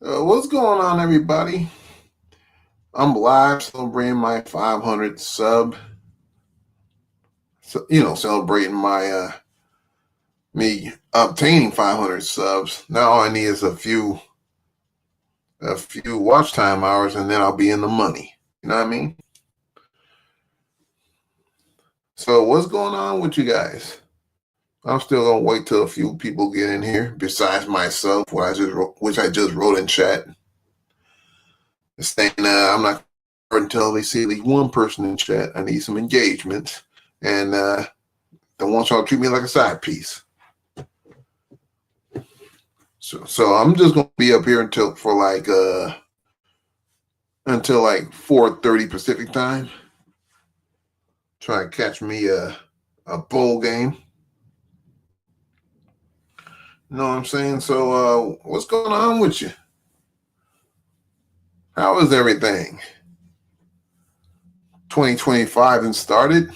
What's going on, everybody? I'm live celebrating my 500 sub. So, celebrating my me obtaining 500 subs. Now all I need is a few watch time hours, and then I'll be in the money. You know what I mean? So what's going on with you guys? I'm still gonna wait till a few people get in here, besides myself, which I just wrote in chat, saying I'm not until they see at least one person in chat. I need some engagement, and don't want y'all to treat me like a side piece. So I'm just gonna be up here until 4:30 Pacific time. Try to catch me a bowl game. You know what I'm saying? So what's going on with you? How is everything? 2025 and started.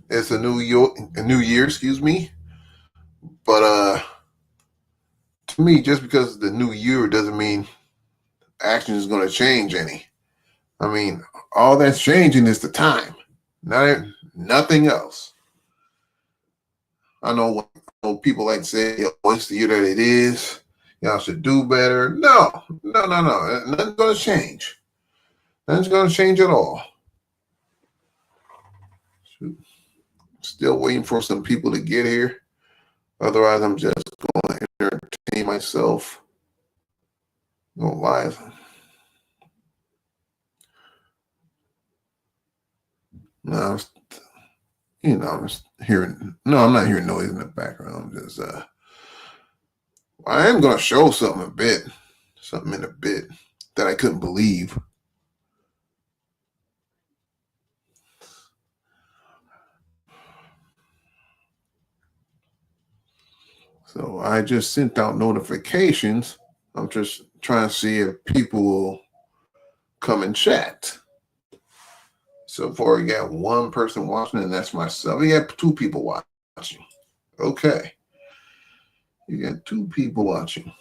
It's a new year, excuse me. But to me, just because the new year doesn't mean action is going to change any. I mean, all that's changing is the time, nothing else. I know people like to say, "Oh, it's the year that it is. Y'all should do better." No. Nothing's going to change. Nothing's going to change at all. Still waiting for some people to get here. Otherwise, I'm just going to entertain myself. Go live. No, I'm hearing. No, I'm not hearing noise in the background. I'm just I am going to show something in a bit that I couldn't believe. So I just sent out notifications. I'm just trying to see if people will come and chat. So far, we got one person watching, and that's myself. We got two people watching. Okay. You got two people watching.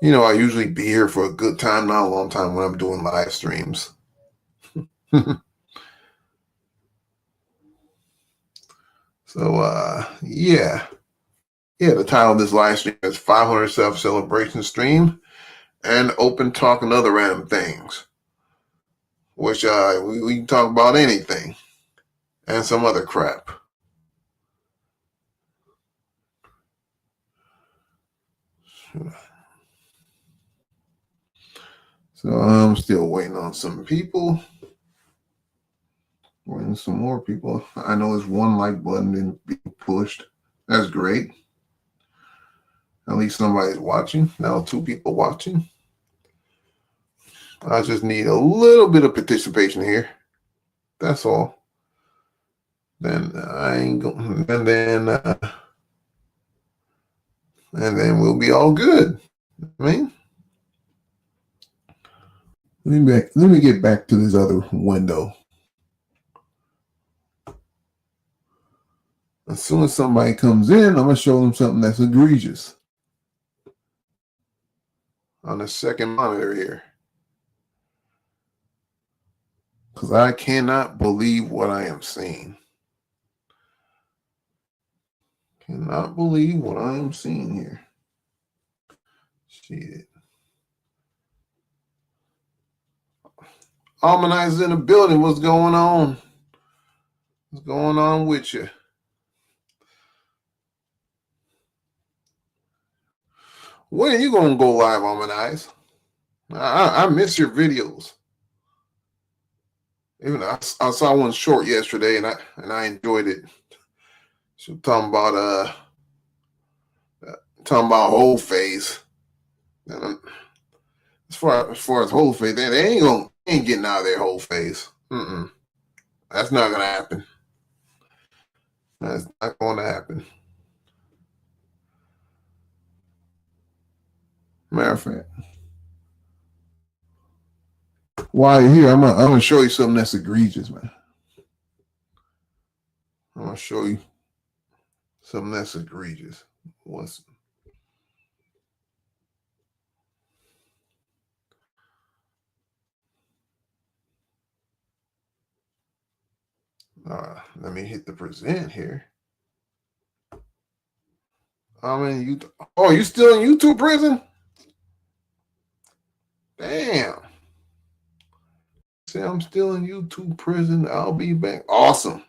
I usually be here for a good time, not a long time, when I'm doing live streams. So, yeah. The title of this live stream is 500 Self-Celebration Stream and Open Talk and Other Random Things, which we can talk about anything and some other crap. So I'm still waiting on some people. Waiting some more people. I know there's one like button didn't be pushed. That's great. At least somebody's watching. Now 2 people watching. I just need a little bit of participation here. That's all. Then I ain't going. And then we'll be all good. I mean, let me get back to this other window. As soon as somebody comes in, I'm going to show them something that's egregious. On the second monitor here. Because I cannot believe what I am seeing. Cannot believe what I am seeing here. Shit. Almanizer's in the building. What's going on? What's going on with you? When are you going to go live, Almanize? I miss your videos. Even I saw one short yesterday, and I enjoyed it. So talking about whole face. And as far as whole face, they ain't getting out of their whole face. That's not gonna happen. That's not going to happen. Matter of fact, while you're here, I'm gonna show you something that's egregious, man. I'm gonna show you something that's egregious. What's let me hit the present here. I'm in YouTube. Oh, you still in YouTube prison? Damn. Say I'm still in YouTube prison. I'll be back. Awesome.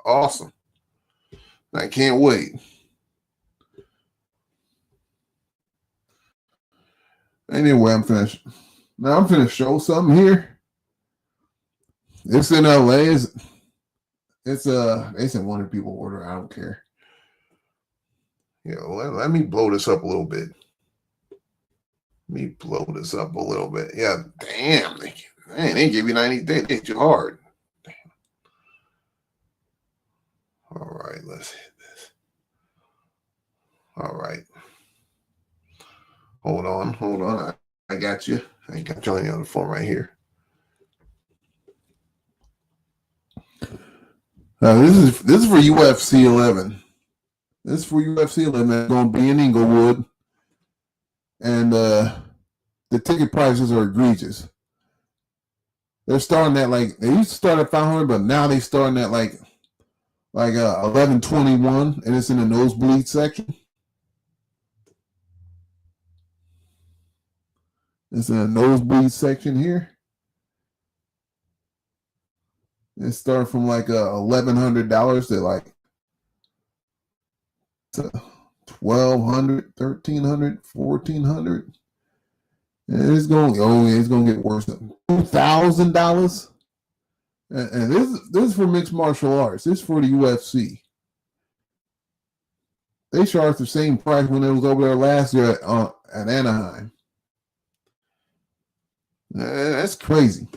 Awesome. I can't wait. Anyway, I'm finished. Now I'm finna show something here. It's in LA. It's they said 100 people order. I don't care. Yeah, let me blow this up a little bit. Let me blow this up a little bit. Yeah, damn. They give you 90 days. They hit you hard. Damn. All right, let's hit this. All right. Hold on. I got you. I got you on the other phone right here. This is for UFC 11. This is for UFC 11. It's going to be in Inglewood, and the ticket prices are egregious. They're starting at they used to start at 500, but now they're starting at 1121, and it's in the nosebleed section. It's in the nosebleed section here. It started from $1,100 to $1,200, $1,300, $1,400. And it's gonna get worse. $2,000. And this is for mixed martial arts. This is for the UFC. They charged the same price when it was over there last year at Anaheim. That's crazy.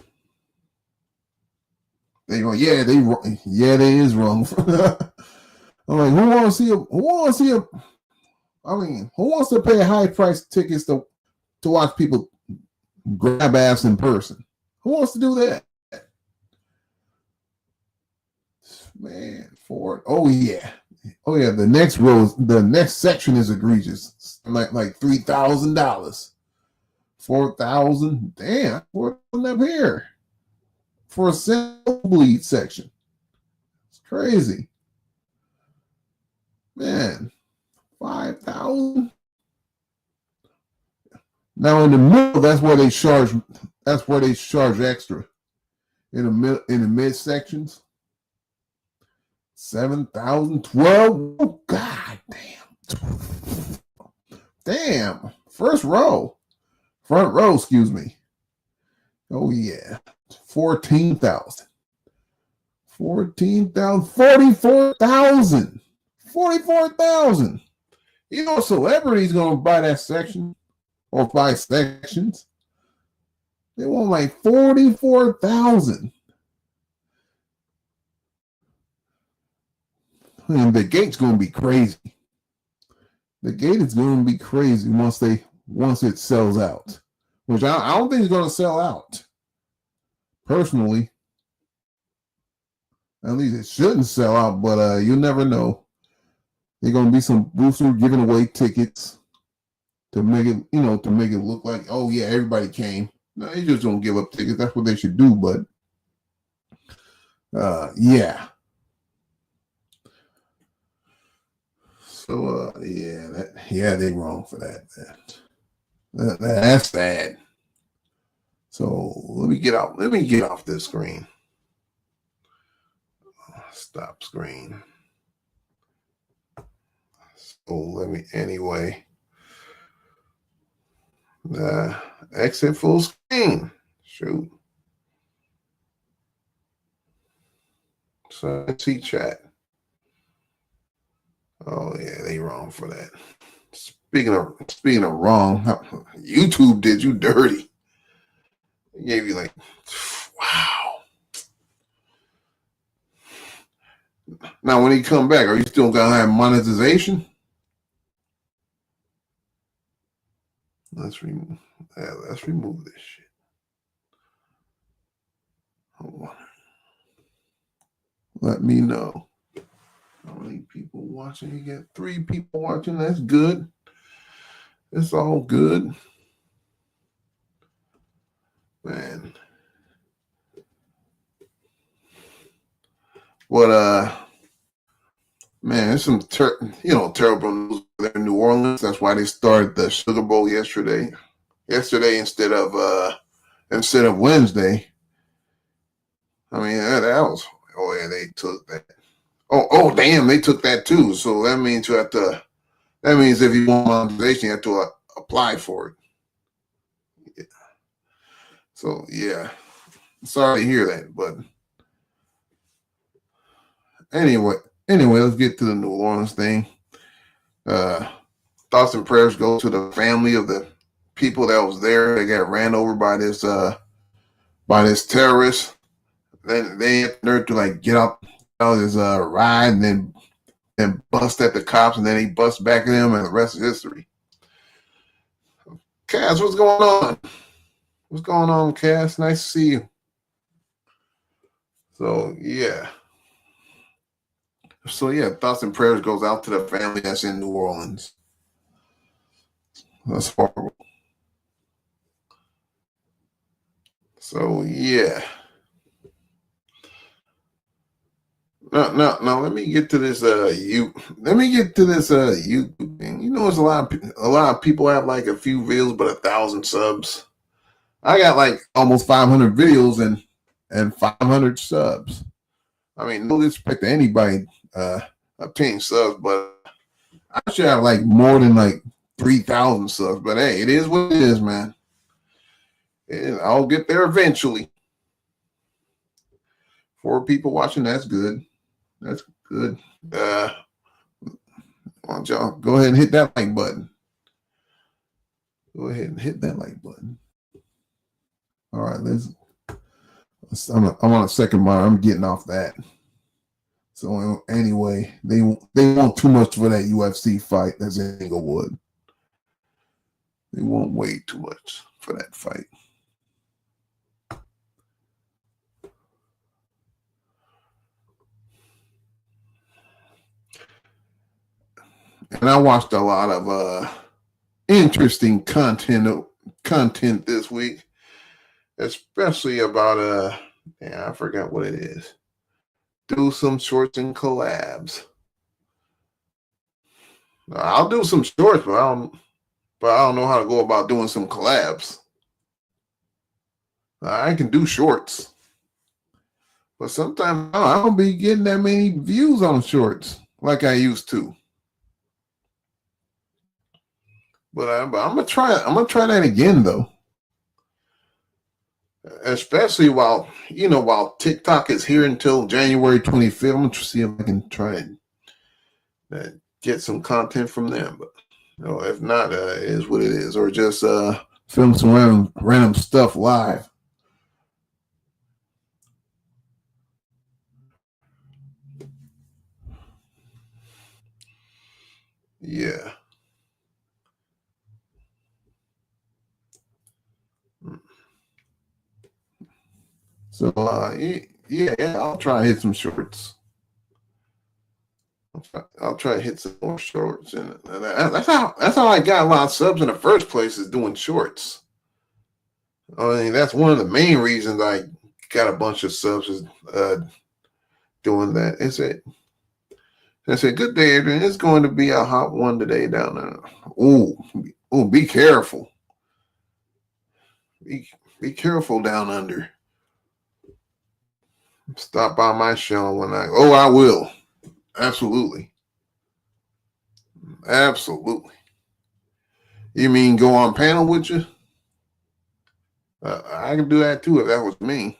They go, they is wrong. I'm like, who wants to pay high price tickets to watch people grab ass in person? Who wants to do that? Man, the next section is egregious. Like $3,000, $4,000. Damn, what's up here for a simple bleed section? It's crazy, man. 5,000. Now in the middle, that's where they charge. That's where they charge extra. In the mid sections, 7,000, 12. Oh, God damn. Front row. Excuse me. Oh yeah, 14,000, 44,000, 44,000. You know, celebrities gonna buy that section or buy sections. They want 44,000. And the gate's gonna be crazy. The gate is gonna be crazy once it sells out. Which I don't think it's gonna sell out. Personally. At least it shouldn't sell out, but you never know. There's gonna be some boosters giving away tickets to make it look like, oh yeah, everybody came. No, they just don't give up tickets. That's what they should do, but yeah. So they wrong for that. That's bad. So let me get off this screen. Stop screen. So anyway. Exit full screen. Shoot. So see chat. Oh yeah, they wrong for that. Speaking of wrong, YouTube did you dirty. They gave you wow. Now when he come back, are you still gonna have monetization? Let's remove this shit. Hold on. Let me know how many people watching. You get 3 people watching. That's good. It's all good. Man. What man, there's some terrible news there in New Orleans. That's why they started the Sugar Bowl yesterday. Yesterday instead of Wednesday. I mean, that was, oh yeah, they took that. Oh damn, they took that too. So that means that means if you want monetization, you have to apply for it. Yeah. So yeah, sorry to hear that, but anyway, let's get to the New Orleans thing. Thoughts and prayers go to the family of the people that was there. They got ran over by this terrorist. Then they had the nerve to like get out this ride and then bust at the cops, and then he bust back at them, and the rest is history. Cass, what's going on? What's going on, Cass? Nice to see you. So yeah, thoughts and prayers goes out to the family that's in New Orleans. That's horrible. So yeah. No. Let me get to this. Let me get to this. YouTube thing. You know, there's a lot of people have like a few videos, but 1,000 subs. I got like almost 500 videos and 500 subs. I mean, no disrespect to anybody obtaining subs, but I should have like more than like 3,000 subs. But hey, it is what it is, man. I'll get there eventually. 4 people watching, that's good. That's good. Why don't y'all go ahead and hit that like button? Go ahead and hit that like button. All right, I'm on a second monitor. I'm getting off that. So anyway, they want too much for that UFC fight. That's Inglewood. They won't wait too much for that fight. And I watched a lot of interesting content this week, especially about I forgot what it is. Do some shorts and collabs. I'll do some shorts, but I don't know how to go about doing some collabs. I can do shorts, but sometimes I don't be getting that many views on shorts like I used to. But I'm gonna try. I'm gonna try that again though. Especially while TikTok is here until January 25th. I'm gonna see if I can try and get some content from them. But if not, it is what it is. Or just film some random stuff live. Yeah. So I'll try to hit some shorts. I'll try to hit some more shorts, and that's how I got a lot of subs in the first place, is doing shorts. I mean, that's one of the main reasons I got a bunch of subs, is doing that. I said, good day, Adrian. It's going to be a hot one today down there. Ooh, be careful. Be careful down under. Stop by my show when I will. Absolutely. Absolutely. You mean go on panel with you? I can do that too if that was me.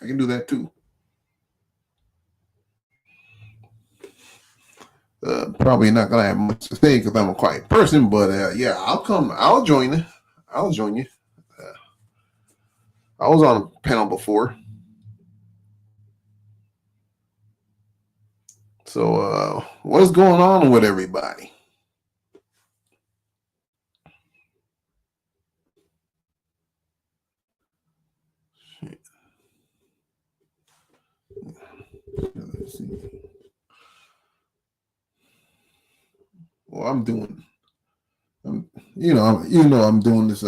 I can do that too. Probably not gonna have much to say because I'm a quiet person, but I'll come. I'll join you. I'll join you. I was on a panel before, so what's going on with everybody? Let's see. Well, I'm doing. I'm doing this.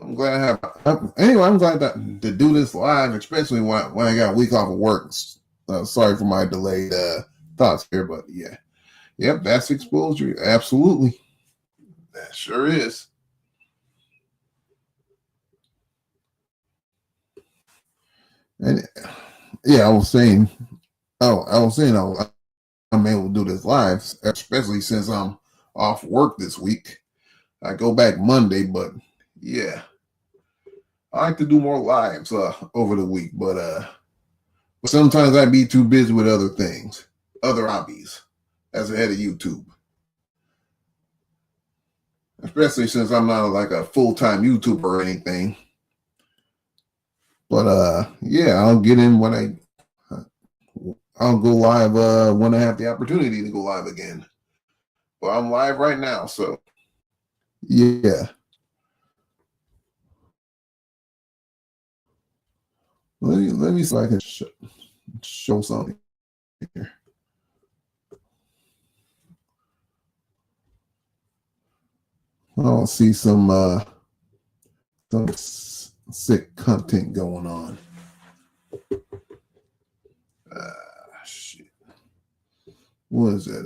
I'm glad I have. Anyway, I'm glad to do this live, especially when I got a week off of work. Sorry for my delayed thoughts here, but yeah, yep, that's exposure. Absolutely, that sure is. And yeah, I'm able to do this live, especially since I'm off work this week. I go back Monday, but yeah, I like to do more lives over the week, but sometimes I be too busy with other things, other hobbies, as a head of YouTube. Especially since I'm not like a full-time YouTuber or anything. But yeah, I'll go live when I have the opportunity to go live again. But I'm live right now, so yeah. Let me see if I can show something here. I'll see some sick content going on. Shit. What is it?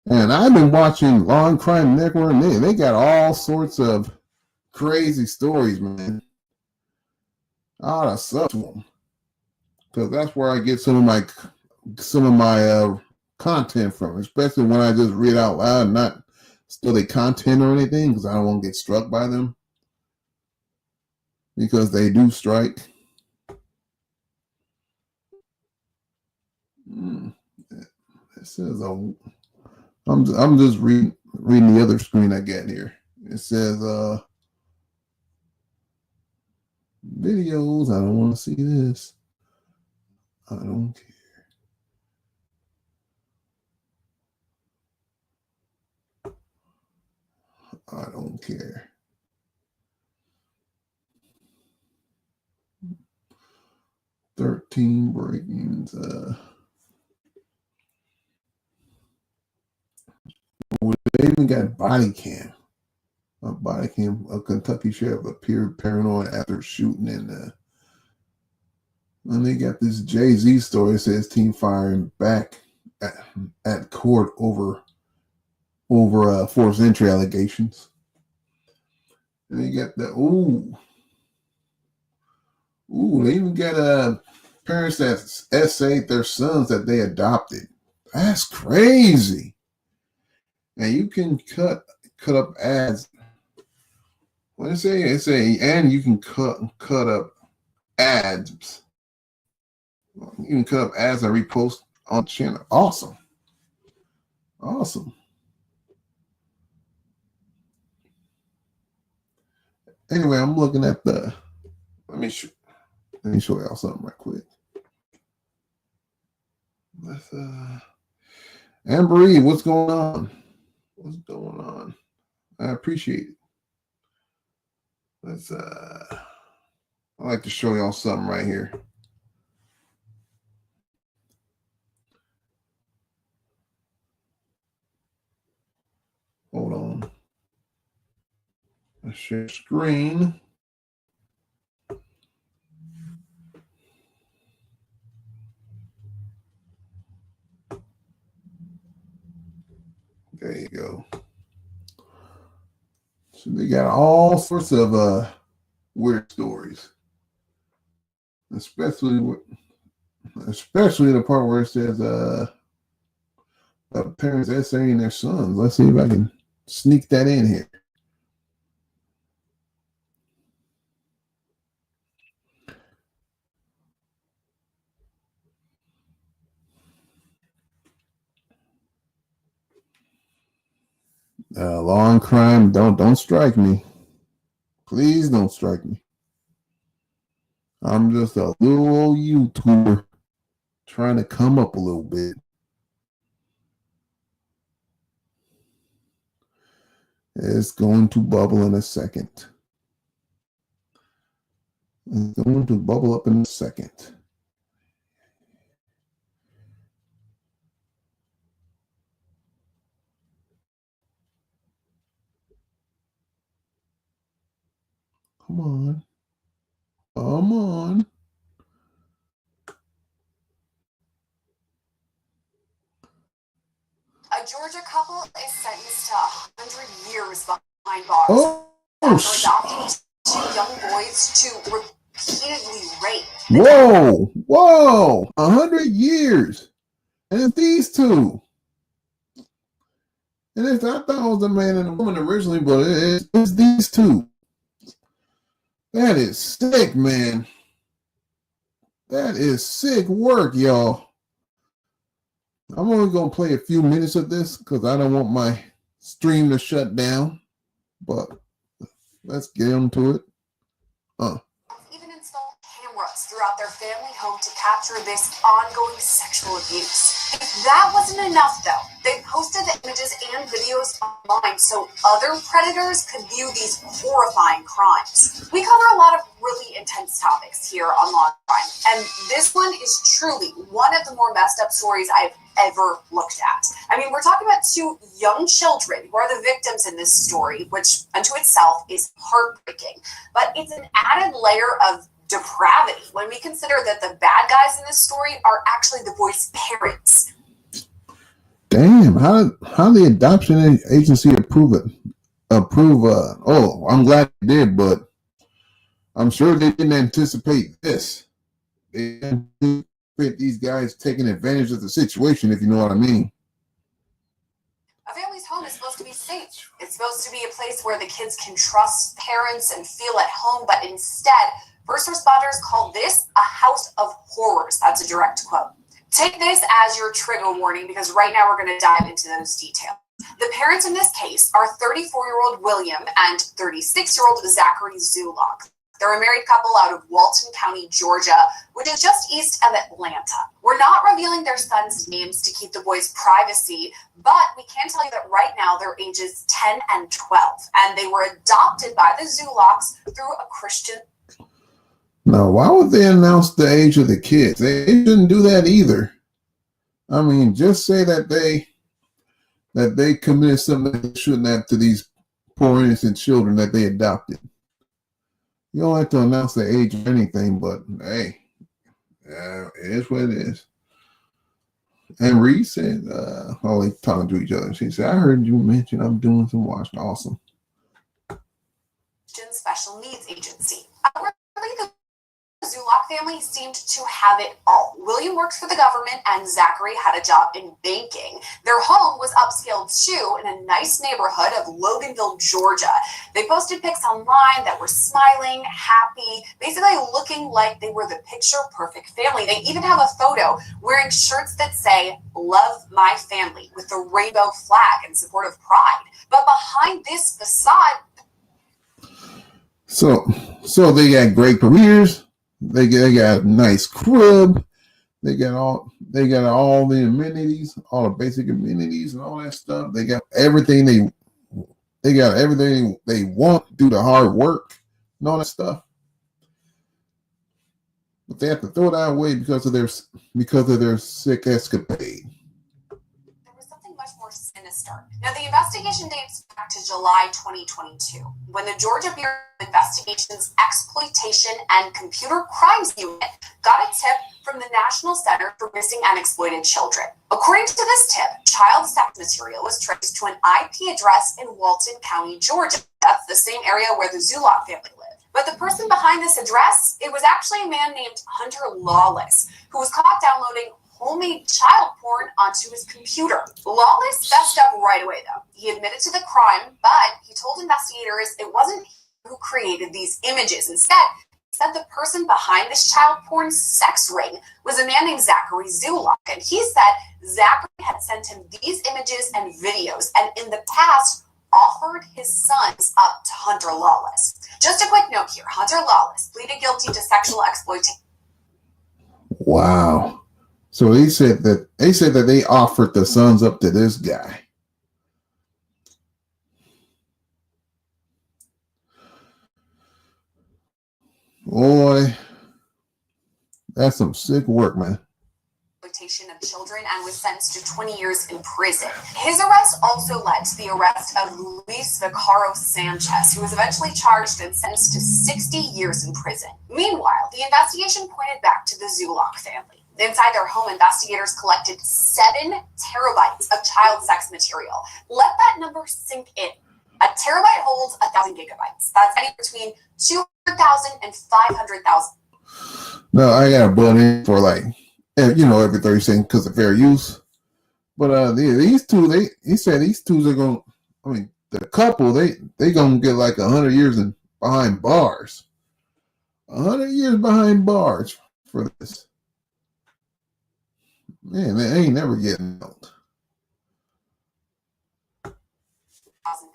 And I've been watching Law and Crime Network, and they got all sorts of crazy stories, man. I ought to sub to them because that's where I get some of my content from, especially when I just read out loud, not still a content or anything, because I don't want to get struck by them because they do strike. It says I'm just reading the other screen I got here. It says videos. I don't want to see this. I don't care. I don't care. 13 breakings. They even got body cam. A body cam. A Kentucky sheriff appeared paranoid after shooting and they got this Jay-Z story. It says team firing back at court over forced entry allegations. And they got the they even got parents that essayed their sons that they adopted. That's crazy. And you can cut up ads. What did it say? And you can cut up ads. You can cut up ads and repost on the channel. Awesome. Anyway, I'm looking at let me show y'all something right quick. Let's Amber, what's going on? What's going on? I appreciate it. Let's I like to show y'all something right here. Hold on. Let's share screen. There you go. So they got all sorts of weird stories, especially the part where it says parents essaying their sons. Let's see if I can sneak that in here. Law and crime, don't strike me. Please don't strike me. I'm just a little old YouTuber trying to come up a little bit. It's going to bubble in a second. It's going to bubble up in a second. Come on. Come on. A Georgia couple is sentenced to 100 years behind bars after adopting two young boys to repeatedly rape. Whoa, 100 years. And it's these two. And I thought it was a man and a woman originally, but it's these two. That is sick, man. That is sick work, y'all. I'm only going to play a few minutes of this because I don't want my stream to shut down. But let's get into it. Even installed cameras throughout their family home to capture this ongoing sexual abuse. If that wasn't enough, though, they posted the images and videos online so other predators could view these horrifying crimes. We cover a lot of really intense topics here on Law and Crime, and this one is truly one of the more messed up stories I've ever looked at. I mean, we're talking about two young children who are the victims in this story, which unto itself is heartbreaking. But it's an added layer of depravity when we consider that the bad guys in this story are actually the boys' parents. Damn, how the adoption agency approve it? I'm glad they did, but I'm sure they didn't anticipate this. They didn't anticipate these guys taking advantage of the situation, if you know what I mean. A family's home is supposed to be safe. It's supposed to be a place where the kids can trust parents and feel at home, but instead, first responders call this a house of horrors. That's a direct quote. Take this as your trigger warning because right now we're going to dive into those details. The parents in this case are 34-year-old William and 36-year-old Zachary Zulock. They're a married couple out of Walton County, Georgia, which is just east of Atlanta. We're not revealing their sons' names to keep the boys' privacy, but we can tell you that right now their ages 10 and 12, and they were adopted by the Zulocks through a Christian. Now, why would they announce the age of the kids? They shouldn't do that either. I mean, just say that they committed something they shouldn't have to these poor innocent children that they adopted. You don't have to announce the age or anything, but hey, it is what it is. And Reed said, they talking to each other. She said, I heard you mention I'm doing some watch. Awesome. Special Needs Agency. The Zulock family seemed to have it all. William worked for the government and Zachary had a job in banking. Their home was upscale too in a nice neighborhood of Loganville, Georgia. They posted pics online that were smiling, happy, basically looking like they were the picture-perfect family. They even have a photo wearing shirts that say, "Love my family," with the rainbow flag in support of pride. But behind this facade... So they got great careers. They got a nice crib. They got all the amenities, all the basic amenities and all that stuff. They got everything they got everything they want, do the hard work and all that stuff. But they have to throw that away because of their sick escapade. There was something much more sinister. Now, the investigation dates back to July 2022, when the Georgia Bureau of Investigation's Exploitation and Computer Crimes Unit got a tip from the National Center for Missing and Exploited Children. According to this tip, child sex material was traced to an IP address in Walton County, Georgia. That's the same area where the Zulock family lived. But the person behind this address, it was actually a man named Hunter Lawless, who was caught downloading homemade child porn onto his computer. Lawless fessed up right away, though. He admitted to the crime, but he told investigators it wasn't him who created these images. Instead, he said the person behind this child porn sex ring was a man named Zachary Zulock, and he said Zachary had sent him these images and videos, and in the past offered his sons up to Hunter Lawless. Just a quick note here, Hunter Lawless pleaded guilty to sexual exploitation. Wow. So they said that they offered the sons up to this guy. Boy, that's some sick work, man. Exploitation of children and was sentenced to 20 years in prison. His arrest also led to the arrest of Luis Vicaro Sanchez, who was eventually charged and sentenced to 60 years in prison. Meanwhile, the investigation pointed back to the Zulak family. Inside their home, investigators collected 7 terabytes of child sex material. Let that number sink in. A terabyte holds 1,000 gigabytes. That's anywhere between 200,000 and 500,000. No, I got a butt in for like, every 30 seconds because of fair use. But these two, he said these two are going. I mean, the couple, they gonna get like 100 years behind bars. 100 years behind bars for this. Man, they ain't never getting out.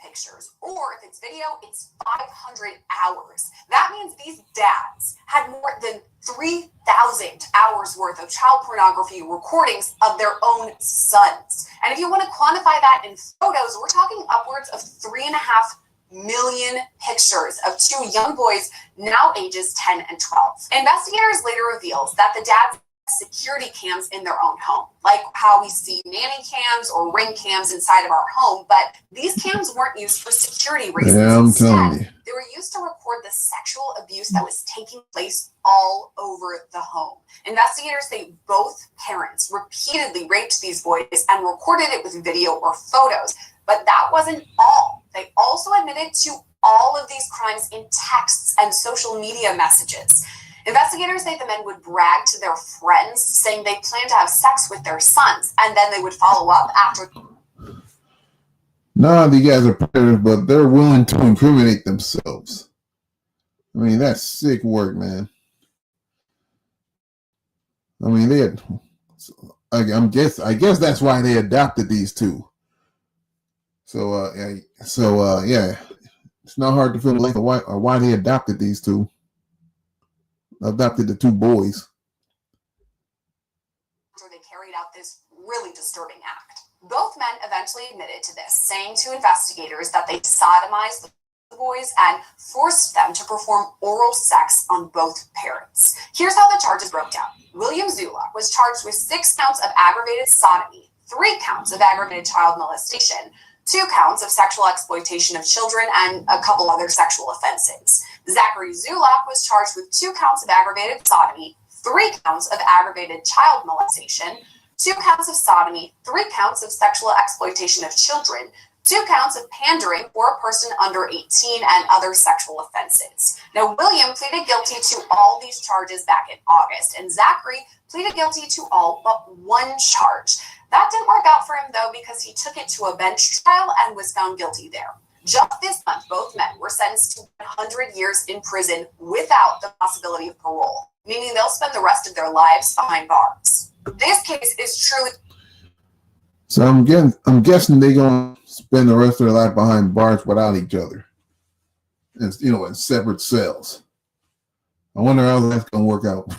Pictures, or if it's video, it's 500 hours. That means these dads had more than 3,000 hours worth of child pornography recordings of their own sons. And if you want to quantify that in photos, we're talking upwards of 3.5 million pictures of 2 young boys, now ages 10 and 12. Investigators later revealed that the dads security cams in their own home, like how we see nanny cams or ring cams inside of our home, but these cams weren't used for security reasons. Yeah, I'm telling you. They were used to record the sexual abuse that was taking place all over the home. Investigators say both parents repeatedly raped these boys and recorded it with video or photos, but that wasn't all. They also admitted to all of these crimes in texts and social media messages. Investigators say the men would brag to their friends, saying they plan to have sex with their sons, and then they would follow up after. No, these guys are predators, but they're willing to incriminate themselves. I mean, that's sick work, man. I mean, I guess that's why they adopted these two. So, yeah, it's not hard to feel like why they adopted these two. Adopted the 2 boys. They carried out this really disturbing act. Both men eventually admitted to this, saying to investigators that they sodomized the boys and forced them to perform oral sex on both parents. Here's how the charges broke down. William Zulak was charged with 6 counts of aggravated sodomy, 3 counts of aggravated child molestation, 2 counts of sexual exploitation of children, and a couple other sexual offenses. Zachary Zulak was charged with 2 counts of aggravated sodomy, 3 counts of aggravated child molestation, 2 counts of sodomy, 3 counts of sexual exploitation of children, 2 counts of pandering for a person under 18, and other sexual offenses. Now, William pleaded guilty to all these charges back in August, and Zachary pleaded guilty to all but 1 charge. That didn't work out for him, though, because he took it to a bench trial and was found guilty there. Just this month, both men were sentenced to 100 years in prison without the possibility of parole, meaning they'll spend the rest of their lives behind bars. This case is truly... So I'm guessing they're going to spend the rest of their life behind bars without each other. And, in separate cells. I wonder how that's going to work out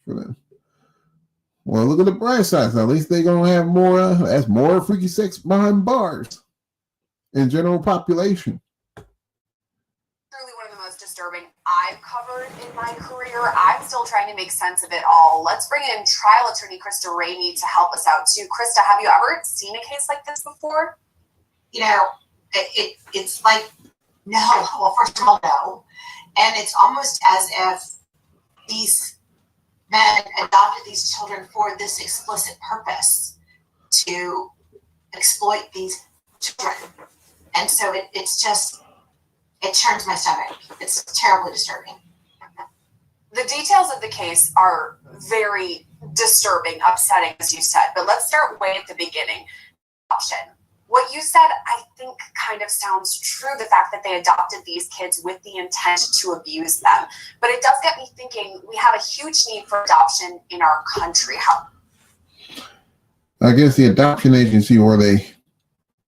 for them. Well, look at the bright side. At least they're going to have more freaky sex behind bars in general population. Truly one of the most disturbing I've covered in my career. I'm still trying to make sense of it all. Let's bring in trial attorney Krista Ramey to help us out too. Krista, have you ever seen a case like this before? It's like, no. Well, first of all, no. And it's almost as if these men adopted these children for this explicit purpose, to exploit these children. And so it turns my stomach. It's terribly disturbing. The details of the case are very disturbing, upsetting, as you said, but let's start way at the beginning. Adoption. What you said, I think, kind of sounds true, the fact that they adopted these kids with the intent to abuse them. But it does get me thinking, we have a huge need for adoption in our country. I guess the adoption agency where they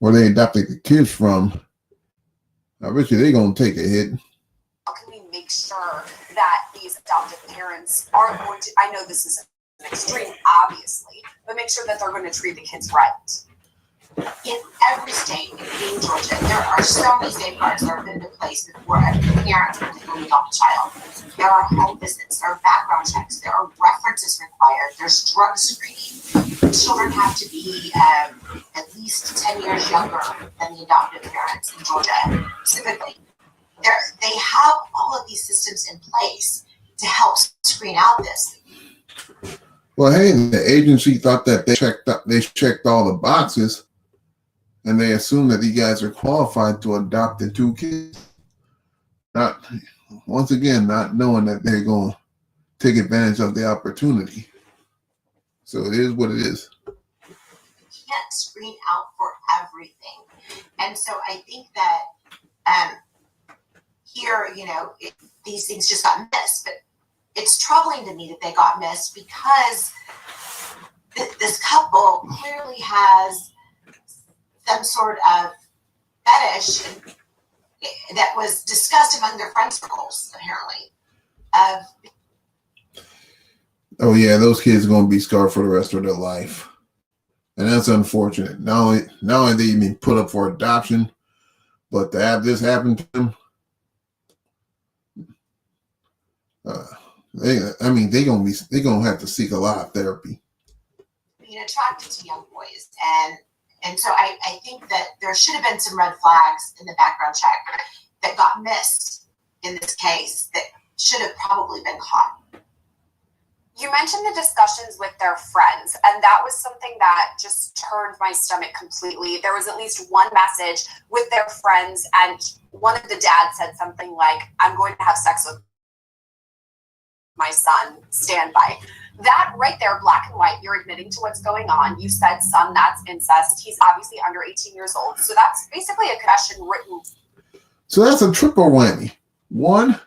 adopted the kids from, I bet you they're going to take a hit. How can we make sure that these adoptive parents aren't going to, I know this is an extreme, obviously, but make sure that they're going to treat the kids right? In every state, including Georgia, there are so many safeguards that are put into place before a parent can legally adopt a child. There are home visits, there are background checks, there are references required, there's drug screening. Children have to be at least 10 years younger than the adoptive parents in Georgia. Typically, they have all of these systems in place to help screen out this. Well, hey, the agency thought that they checked all the boxes, and they assume that these guys are qualified to adopt the 2 kids. Not once again, not knowing that they're going to take advantage of the opportunity. So it is what it is. You can't screen out for everything, and so I think that here, these things just got missed, but it's troubling to me that they got missed because this couple clearly has some sort of fetish that was discussed among their friend circles, apparently. Oh yeah, those kids are going to be scarred for the rest of their life, and that's unfortunate. Not only they even put up for adoption, but to have this happen to them, they're gonna have to seek a lot of therapy. Being attracted to young boys, and so I think that there should have been some red flags in the background check that got missed in this case that should have probably been caught. You mentioned the discussions with their friends, and that was something that just turned my stomach completely. There was at least one message with their friends, and one of the dads said something like, "I'm going to have sex with my son, stand by." That right there, black and white, you're admitting to what's going on. You said, son, that's incest. He's obviously under 18 years old. So that's basically a confession written. So that's a triple whammy. One,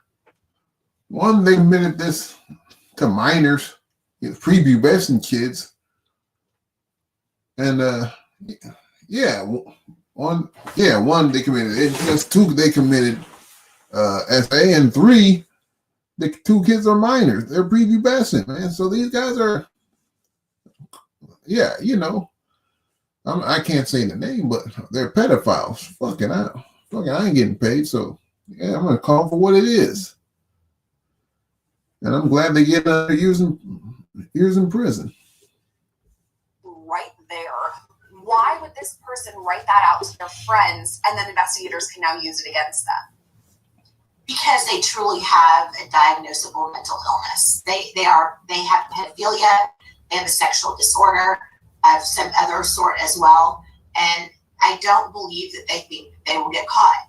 they admitted this to minors, prepubescent kids. And one they committed it. Just 2 they committed SA, and 3 the 2 kids are minors. They're prepubescent, man. So these guys are, I can't say the name, but they're pedophiles. Fucking, I ain't getting paid. So yeah, I'm gonna call for what it is. And I'm glad they get years in prison. Right there. Why would this person write that out to their friends, and then investigators can now use it against them? Because they truly have a diagnosable mental illness. They have pedophilia, they have a sexual disorder of some other sort as well, and I don't believe that they think they will get caught.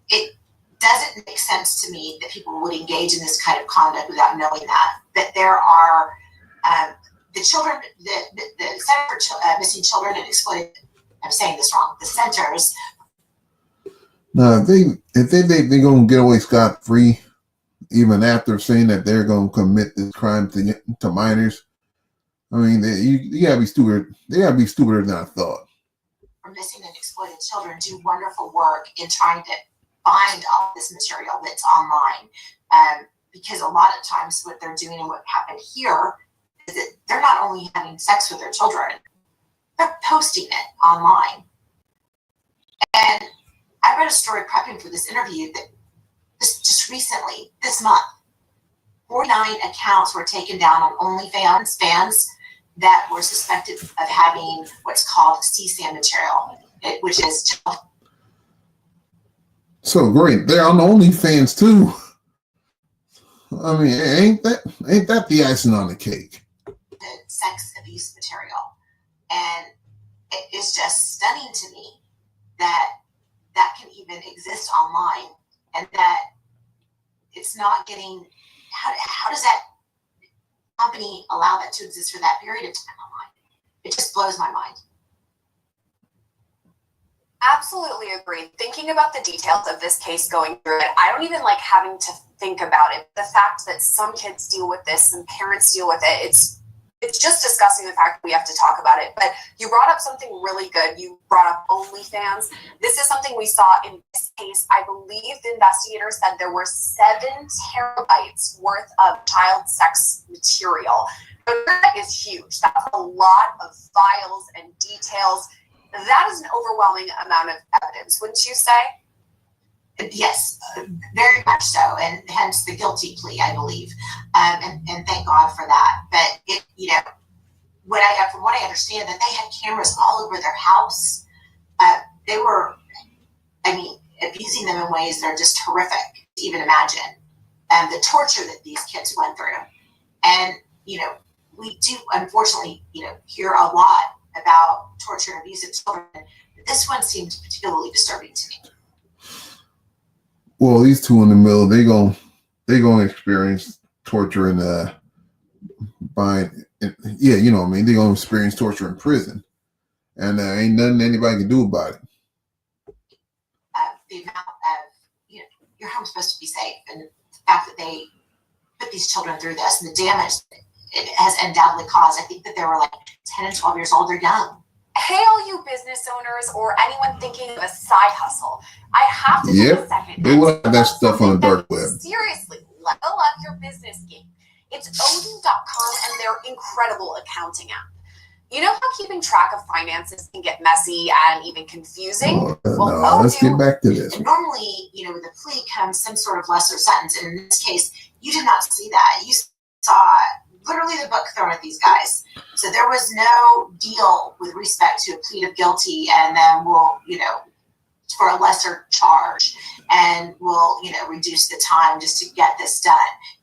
It doesn't make sense to me that people would engage in this kind of conduct without knowing that there are the children, the Center for Missing Children and Exploited. I'm saying this wrong. The centers. No, if they're gonna get away scot-free, even after saying that they're gonna commit this crime to minors, I mean, you gotta be stupid. They gotta be stupider than I thought. For missing and exploited children do wonderful work in trying to find all this material that's online, because a lot of times what they're doing and what happened here is that they're not only having sex with their children, they're posting it online. And I read a story prepping for this interview that just recently, this month, 49 accounts were taken down on OnlyFans fans that were suspected of having what's called CSAM material, which is. So great, they're on OnlyFans too. I mean, ain't that the icing on the cake? The sex abuse material, and it is just stunning to me that can even exist online, and that it's not getting. How does that company allow that to exist for that period of time online? It just blows my mind. Absolutely agree. Thinking about the details of this case going through it, I don't even like having to think about it. The fact that some kids deal with this, some parents deal with it, it's just discussing the fact that we have to talk about it. But you brought up something really good. You brought up OnlyFans. This is something we saw in this case. I believe the investigators said there were 7 terabytes worth of child sex material. That is huge. That's a lot of files and details. That is an overwhelming amount of evidence, wouldn't you say? Yes, very much so, and hence the guilty plea, I believe, and thank God for that. But it, from what I understand, that they had cameras all over their house. They were, abusing them in ways that are just horrific to even imagine, and the torture that these kids went through. And we do unfortunately, hear a lot about torture and abuse of children. But this one seemed particularly disturbing to me. Well, these two in the middle, they gonna experience torture and they're gonna experience torture in prison, and ain't nothing anybody can do about it. The amount of your home's supposed to be safe, and the fact that they put these children through this and the damage it has undoubtedly caused. I think that they were like 10 and 12 years old. They're young. Hey, all you business owners or anyone thinking of a side hustle, I have to take a second. They will have that stuff on the dark web. Seriously, level up your business game. It's Odoo.com and their incredible accounting app. You know how keeping track of finances can get messy and even confusing? Let's get back to this. Normally, with the plea comes some sort of lesser sentence. And in this case, you did not see that. You saw literally the book thrown at these guys. So there was no deal with respect to a plea of guilty, and then we'll, for a lesser charge, and we'll, reduce the time just to get this done.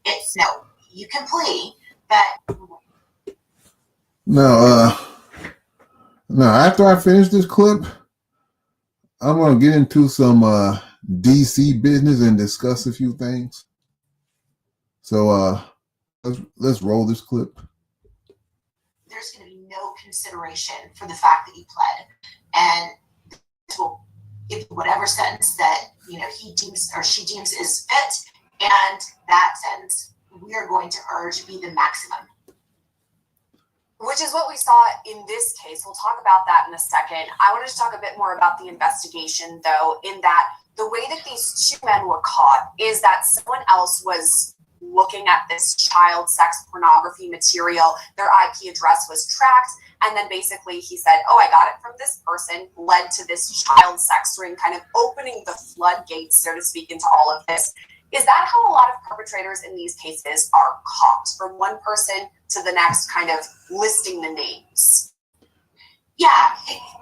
It's no, you can plea, but now after I finish this clip, I'm gonna get into some DC business and discuss a few things. So let's roll this clip. There's going to be no consideration for the fact that you pled, and this will give you whatever sentence that he deems or she deems is fit, and that sentence we are going to urge be the maximum. Which is what we saw in this case. We'll talk about that in a second. I wanted to talk a bit more about the investigation, though, in that the way that these two men were caught is that someone else was looking at this child sex pornography material. Their IP address was tracked, and then basically he said, I got it from this person, led to this child sex ring, kind of opening the floodgates, so to speak, into all of this. Is that how a lot of perpetrators in these cases are caught, from one person to the next, kind of listing the names? Yeah,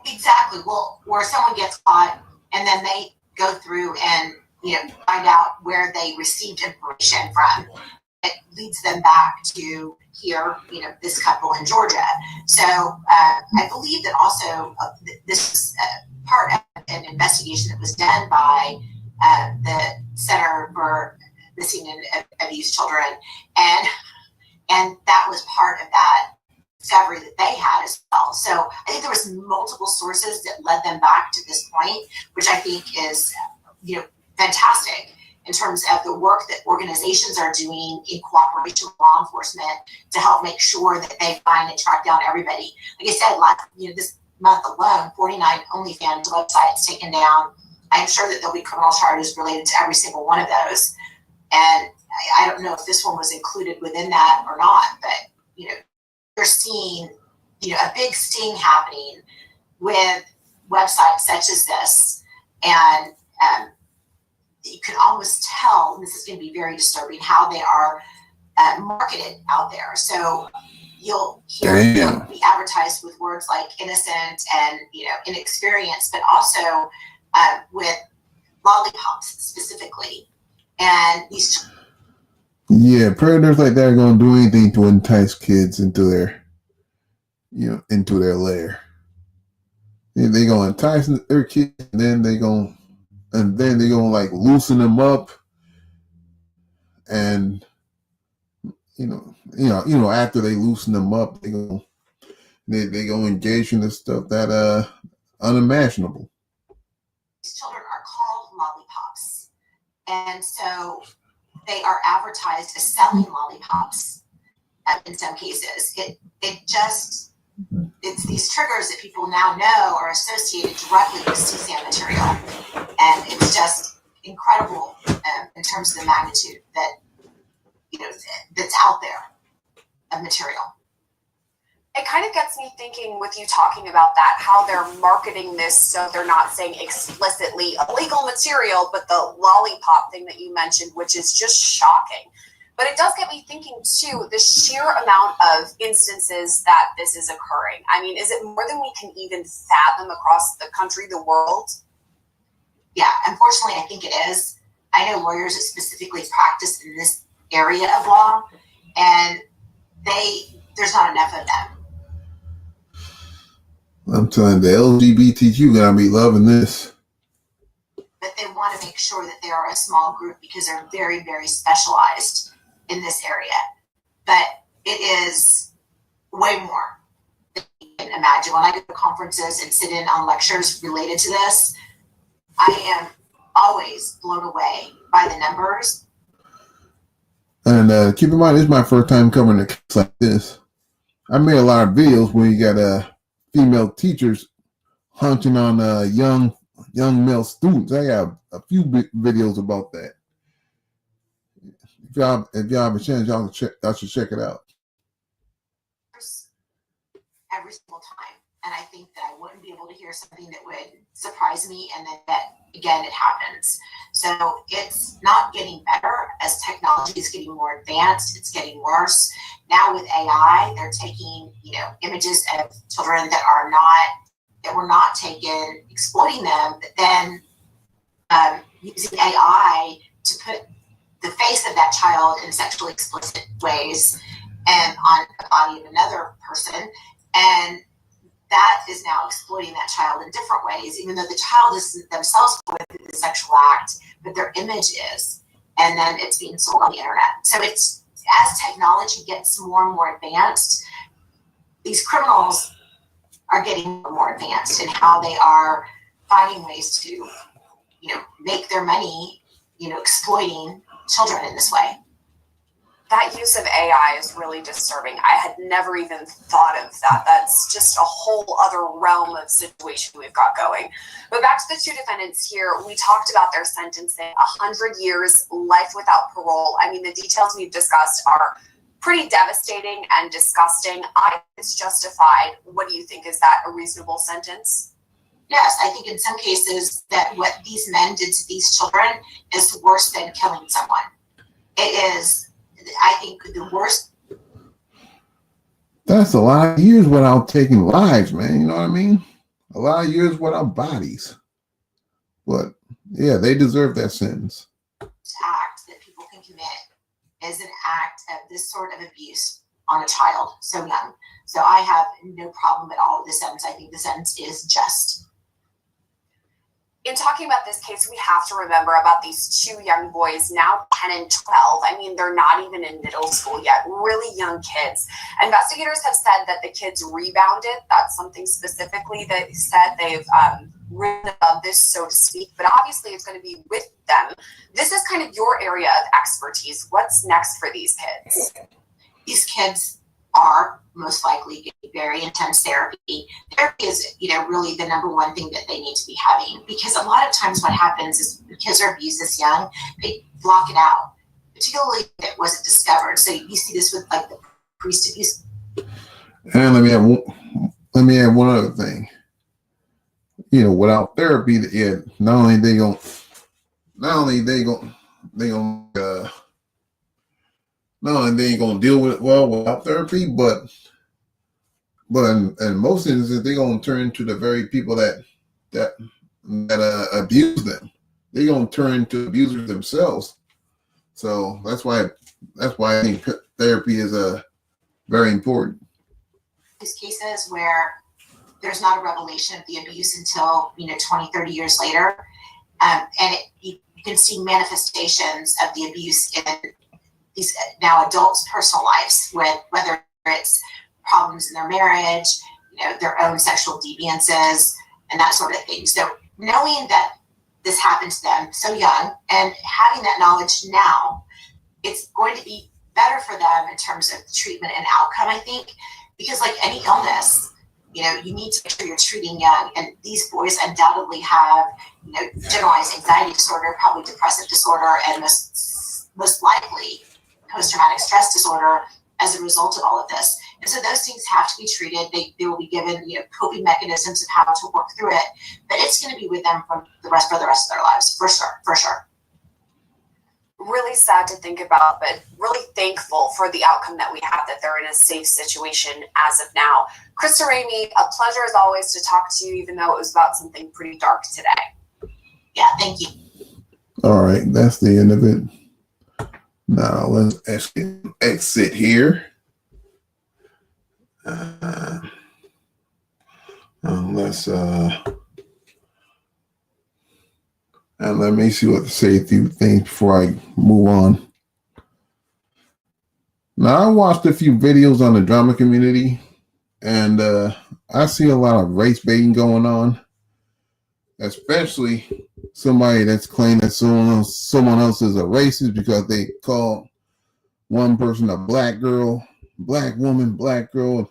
exactly. Well, where someone gets caught and then they go through and find out where they received information from. It leads them back to here, this couple in Georgia. So I believe that also this is part of an investigation that was done by the Center for Missing and Abused Children, and that was part of that discovery that they had as well. So I think there was multiple sources that led them back to this point, which I think is fantastic in terms of the work that organizations are doing in cooperation with law enforcement to help make sure that they find and track down everybody. Like I said, this month alone, 49 OnlyFans websites taken down. I'm sure that there'll be criminal charges related to every single one of those. And I don't know if this one was included within that or not, but, you're seeing, a big sting happening with websites such as this. And you can almost tell, and this is going to be very disturbing, how they are marketed out there. So you'll hear them be advertised with words like innocent and inexperienced, but also with lollipops specifically. And these predators like that are going to do anything to entice kids into their lair. They're going to entice their kids, and then they're going to like loosen them up, and after they loosen them up, they go engage in the stuff that unimaginable. These children are called lollipops, and so they are advertised as selling lollipops. In some cases, it's these triggers that people now know are associated directly with CSAM material, and it's just incredible in terms of the magnitude that that's out there of material. it kind of gets me thinking with you talking about that, how they're marketing this so they're not saying explicitly illegal material, but the lollipop thing that you mentioned, which is just shocking. But it does get me thinking, too, the sheer amount of instances that this is occurring. I mean, is it more than we can even fathom across the country, the world? Yeah, unfortunately, I think it is. I know lawyers that specifically practice in this area of law, and there's not enough of them. I'm telling you, the LGBTQ gotta be loving this. But they want to make sure that they are a small group because they're very, very specialized in this area. But it is way more than you can imagine. When I go to conferences and sit in on lectures related to this, I am always blown away by the numbers. And keep in mind, this is my first time covering a case like this. I made a lot of videos where you got female teachers hunting on young male students. I got a few videos about that. If y'all have a chance, y'all should check it out. Every single time. And I think that I wouldn't be able to hear something that would surprise me, and then that, again, it happens. So it's not getting better as technology is getting more advanced. It's getting worse. Now with AI, they're taking, images of children that were not taken, exploiting them, but then using AI to put the face of that child in sexually explicit ways and on the body of another person. And that is now exploiting that child in different ways, even though the child isn't themselves going through the sexual act, but their image is. And then it's being sold on the internet. So it's, as technology gets more and more advanced, these criminals are getting more advanced in how they are finding ways to, make their money, exploiting children in this way. That use of AI is really disturbing. I had never even thought of that. That's just a whole other realm of situation we've got going. But back to the two defendants here, we talked about their sentencing, 100 years, life without parole. I mean, the details we've discussed are pretty devastating and disgusting. I think it's justified. What do you think? Is that a reasonable sentence? Yes, I think in some cases that what these men did to these children is worse than killing someone. It is, I think, the worst. That's a lot of years without taking lives, man. You know what I mean? A lot of years without bodies. But yeah, they deserve that sentence. Act that people can commit is an act of this sort of abuse on a child so young. So I have no problem at all with the sentence. I think the sentence is just. In talking about this case, we have to remember about these two young boys, now 10 and 12. I mean, they're not even in middle school yet, really young kids. Investigators have said that the kids rebounded. That's something specifically they said. They've written about this, so to speak, but obviously it's going to be with them. This is kind of your area of expertise. What's next for these kids? These kids are most likely getting very intense therapy. Therapy is, really the number one thing that they need to be having, because a lot of times what happens is when kids are abused this young, they block it out, particularly if it wasn't discovered. So you see this with like the priest abuse. And let me add one other thing. Without therapy, not only they ain't gonna deal with it well without therapy, but in most instances they're gonna turn into the very people that abuse them. They're gonna turn into abusers themselves. So that's why I think therapy is very important. These cases where there's not a revelation of the abuse until 20, 30 years later, and you can see manifestations of the abuse in these now adults' personal lives, with whether it's problems in their marriage, their own sexual deviances, and that sort of thing. So knowing that this happened to them so young and having that knowledge now, it's going to be better for them in terms of treatment and outcome, I think, because like any illness, you need to make sure you're treating young. And these boys undoubtedly have, generalized anxiety disorder, probably depressive disorder, and most likely post-traumatic stress disorder as a result of all of this. And so those things have to be treated. They will be given, coping mechanisms of how to work through it. But it's going to be with them for the rest of their lives, for sure. Really sad to think about, but really thankful for the outcome that we have, that they're in a safe situation as of now. Krista Ramey, a pleasure as always to talk to you, even though it was about something pretty dark today. Yeah, thank you. All right, that's the end of it. Now let's exit here. And let me see what to say a few things before I move on. Now, I watched a few videos on the drama community, and I see a lot of race baiting going on, especially somebody that's claiming that someone else is a racist because they call one person a black girl, black woman, black girl,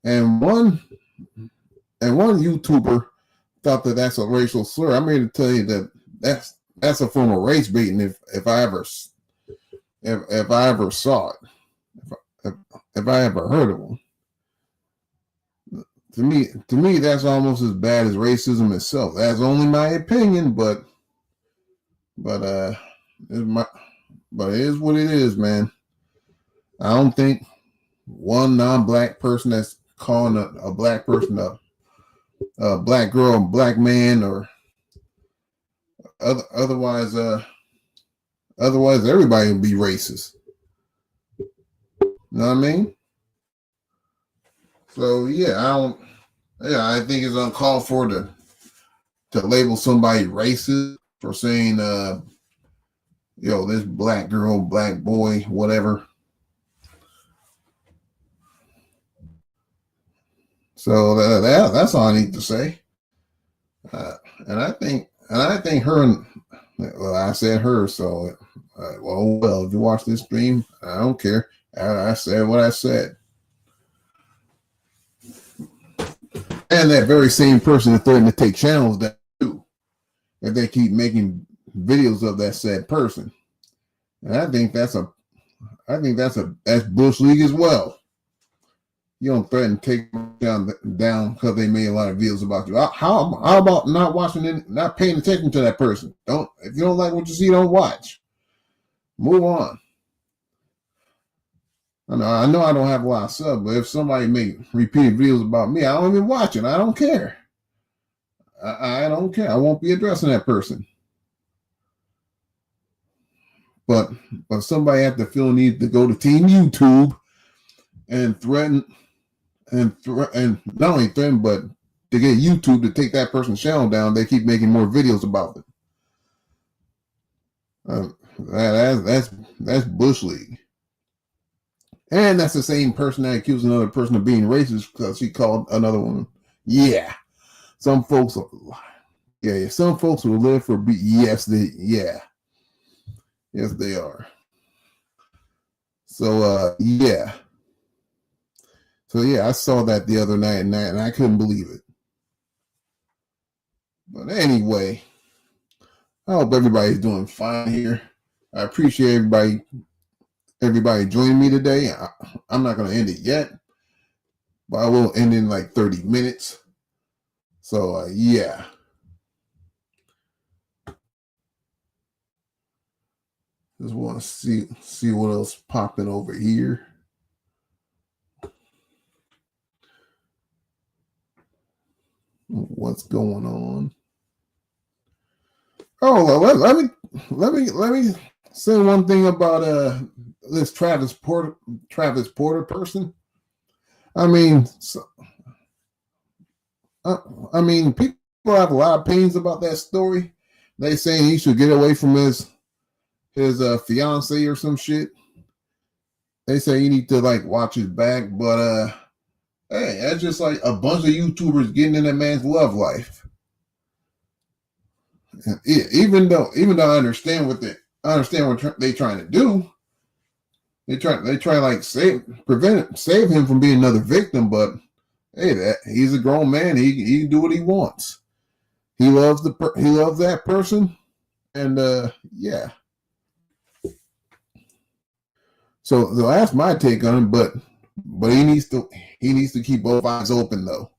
and one YouTuber thought that that's a racial slur. I'm here to tell you that that's a form of race baiting if I ever saw it, if I ever heard of one. To me, that's almost as bad as racism itself. That's only my opinion, but it is what it is, man. I don't think one non-black person that's calling a black person a black girl, black man, or otherwise everybody would be racist. You know what I mean? So I think it's uncalled for to label somebody racist for saying this black girl, black boy, whatever. So that's all I need to say. And I think her, well, I said her, so well, if you watch this stream, I don't care. I said what I said. And that very same person is threatening to take channels down too, if they keep making videos of that said person. And I think that's Bush League as well. You don't threaten to take them down because they made a lot of videos about you. How about not watching it, not paying attention to that person? If you don't like what you see, don't watch. Move on. I know I don't have a lot of subs, but if somebody make repeated videos about me, I don't even watch it. I don't care. I don't care. I won't be addressing that person. But somebody have to feel need to go to Team YouTube and threaten and not only threaten, but to get YouTube to take that person's channel down. They keep making more videos about it. That's Bush League. And that's the same person that accused another person of being racist because she called another woman. Yeah. Some folks will live for yes, they are. So I saw that the other night and I couldn't believe it. But anyway, I hope everybody's doing fine here. I appreciate everybody joining me today. I'm not going to end it yet, but I will end in like 30 minutes. So yeah. Just want to see what else popping over here. What's going on? Oh, let me say one thing about this Travis Porter person. I mean, people have a lot of opinions about that story. They saying he should get away from his fiance or some shit. They say you need to like watch his back, but hey, that's just like a bunch of YouTubers getting in that man's love life. Even though I understand what they're trying to do. They try like save him from being another victim, but hey, he's a grown man. He can do what he wants. He loves that person, and yeah. So that's my take on it. But But he needs to keep both eyes open though.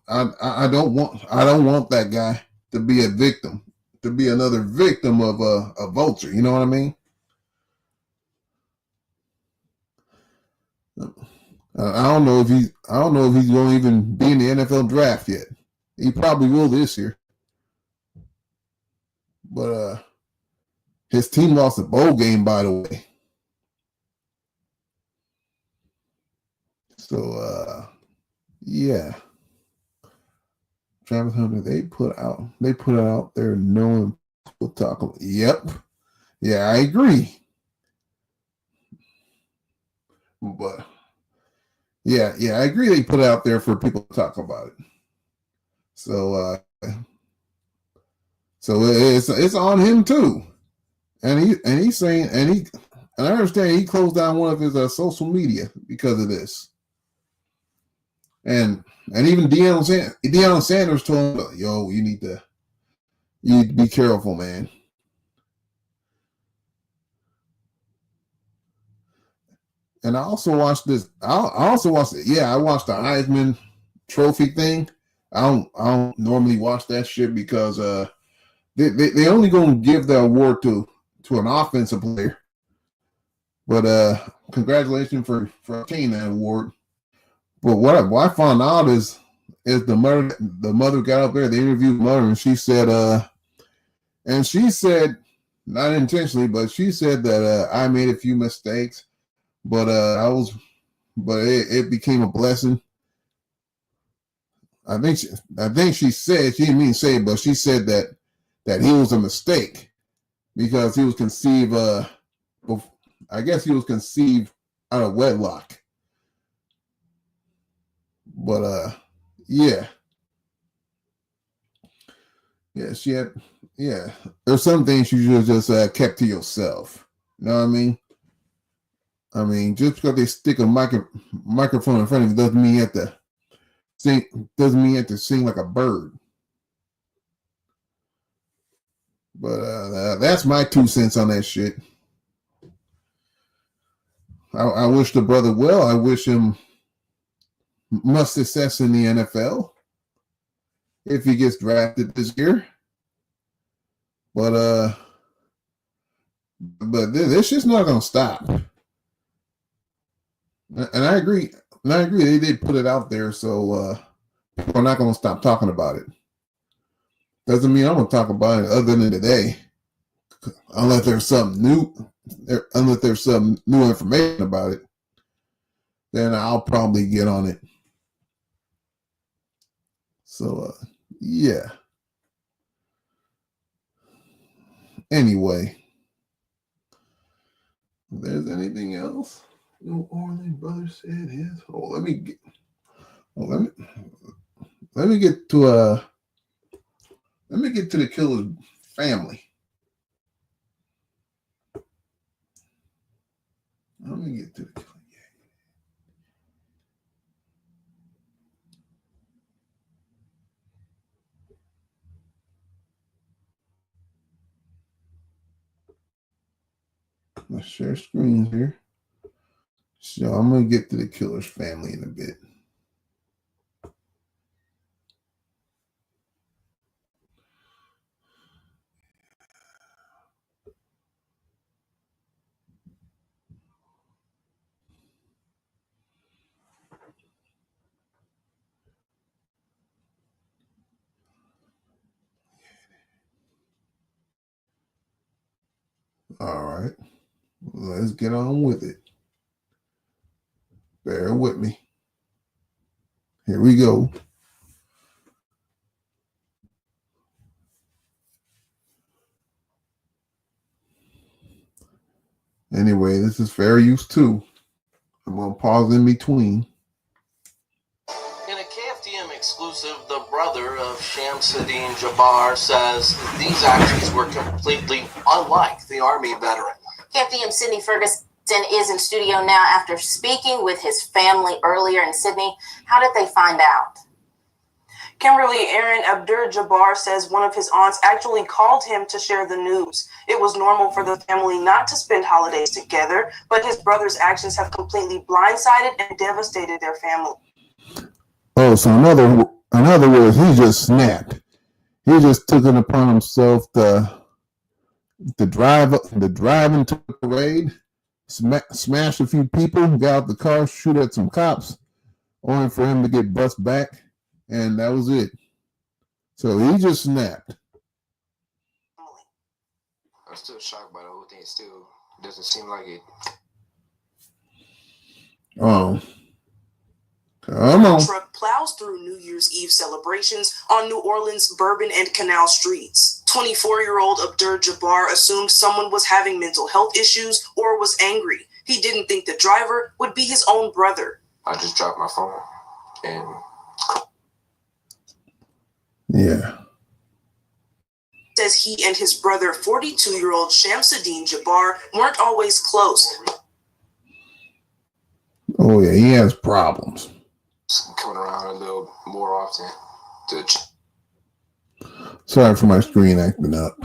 I don't want that guy to be a victim, to be another victim of a vulture. You know what I mean? I don't know if he's going to even be in the NFL draft yet. He probably will this year. But his team lost a bowl game, by the way. So yeah. Travis Hunter, they put it out there knowing people talk. Yep. Yeah, I agree. But yeah, I agree they put it out there for people to talk about it. So it's on him too. And he's saying and I understand he closed down one of his social media because of this. And even Deion Sanders told him, yo, you need to be careful, man. And I also watched this. I watched the Heisman Trophy thing. I don't normally watch that shit because they only gonna give the award to an offensive player. But congratulations for obtaining that award. But what I found out is the mother got up there, they interviewed the mother, and she said not intentionally, but she said that I made a few mistakes, but it became a blessing. I think she said, she didn't mean to say it, but she said that he was a mistake because he was conceived I guess he was conceived out of wedlock. But yeah. Yeah, there's some things you should have just kept to yourself. You know what I mean? I mean, just because they stick a microphone in front of you doesn't mean you have to sing like a bird. But that's my 2 cents on that shit. I wish the brother well. I wish him much success in the NFL if he gets drafted this year. But this shit's not gonna stop. And I agree. They did put it out there, so people are not gonna stop talking about it. Doesn't mean I'm gonna talk about it other than today, unless there's some new information about it. Then I'll probably get on it. So yeah. Anyway, if there's anything else, Orlin Brothers said is. Let me get to the killer's family. Let me get to the killer. Let's share screen here. So I'm gonna get to the killer's family in a bit. All right, let's get on with it. Bear with me. Here we go. Anyway, this is fair use too. I'm gonna pause in between. In a KFDM exclusive, the brother of Shamsuddin Jabbar says these actions were completely unlike the Army veteran. KFDM Sydney Ferguson is in studio now after speaking with his family earlier in Sydney. How did they find out? Kimberly, Aaron Abdur-Jabbar says one of his aunts actually called him to share the news. It was normal for the family not to spend holidays together, but his brother's actions have completely blindsided and devastated their family. Oh, so in other words, he just snapped. He just took it upon himself to drive into the parade, smash a few people, get out the car, shoot at some cops, only for him to get bust back, and that was it. So he just snapped. I'm still shocked by the whole thing. It still doesn't seem like it. Oh. Come on. A truck plows through New Year's Eve celebrations on New Orleans' Bourbon and Canal streets. 24-year-old Abdur-Jabbar assumed someone was having mental health issues or was angry. He didn't think the driver would be his own brother. I just dropped my phone and... Yeah. Says he and his brother, 42-year-old Shamsuddin Jabbar, weren't always close. Oh, yeah, he has problems. Coming around a little more often. Sorry for my screen acting up.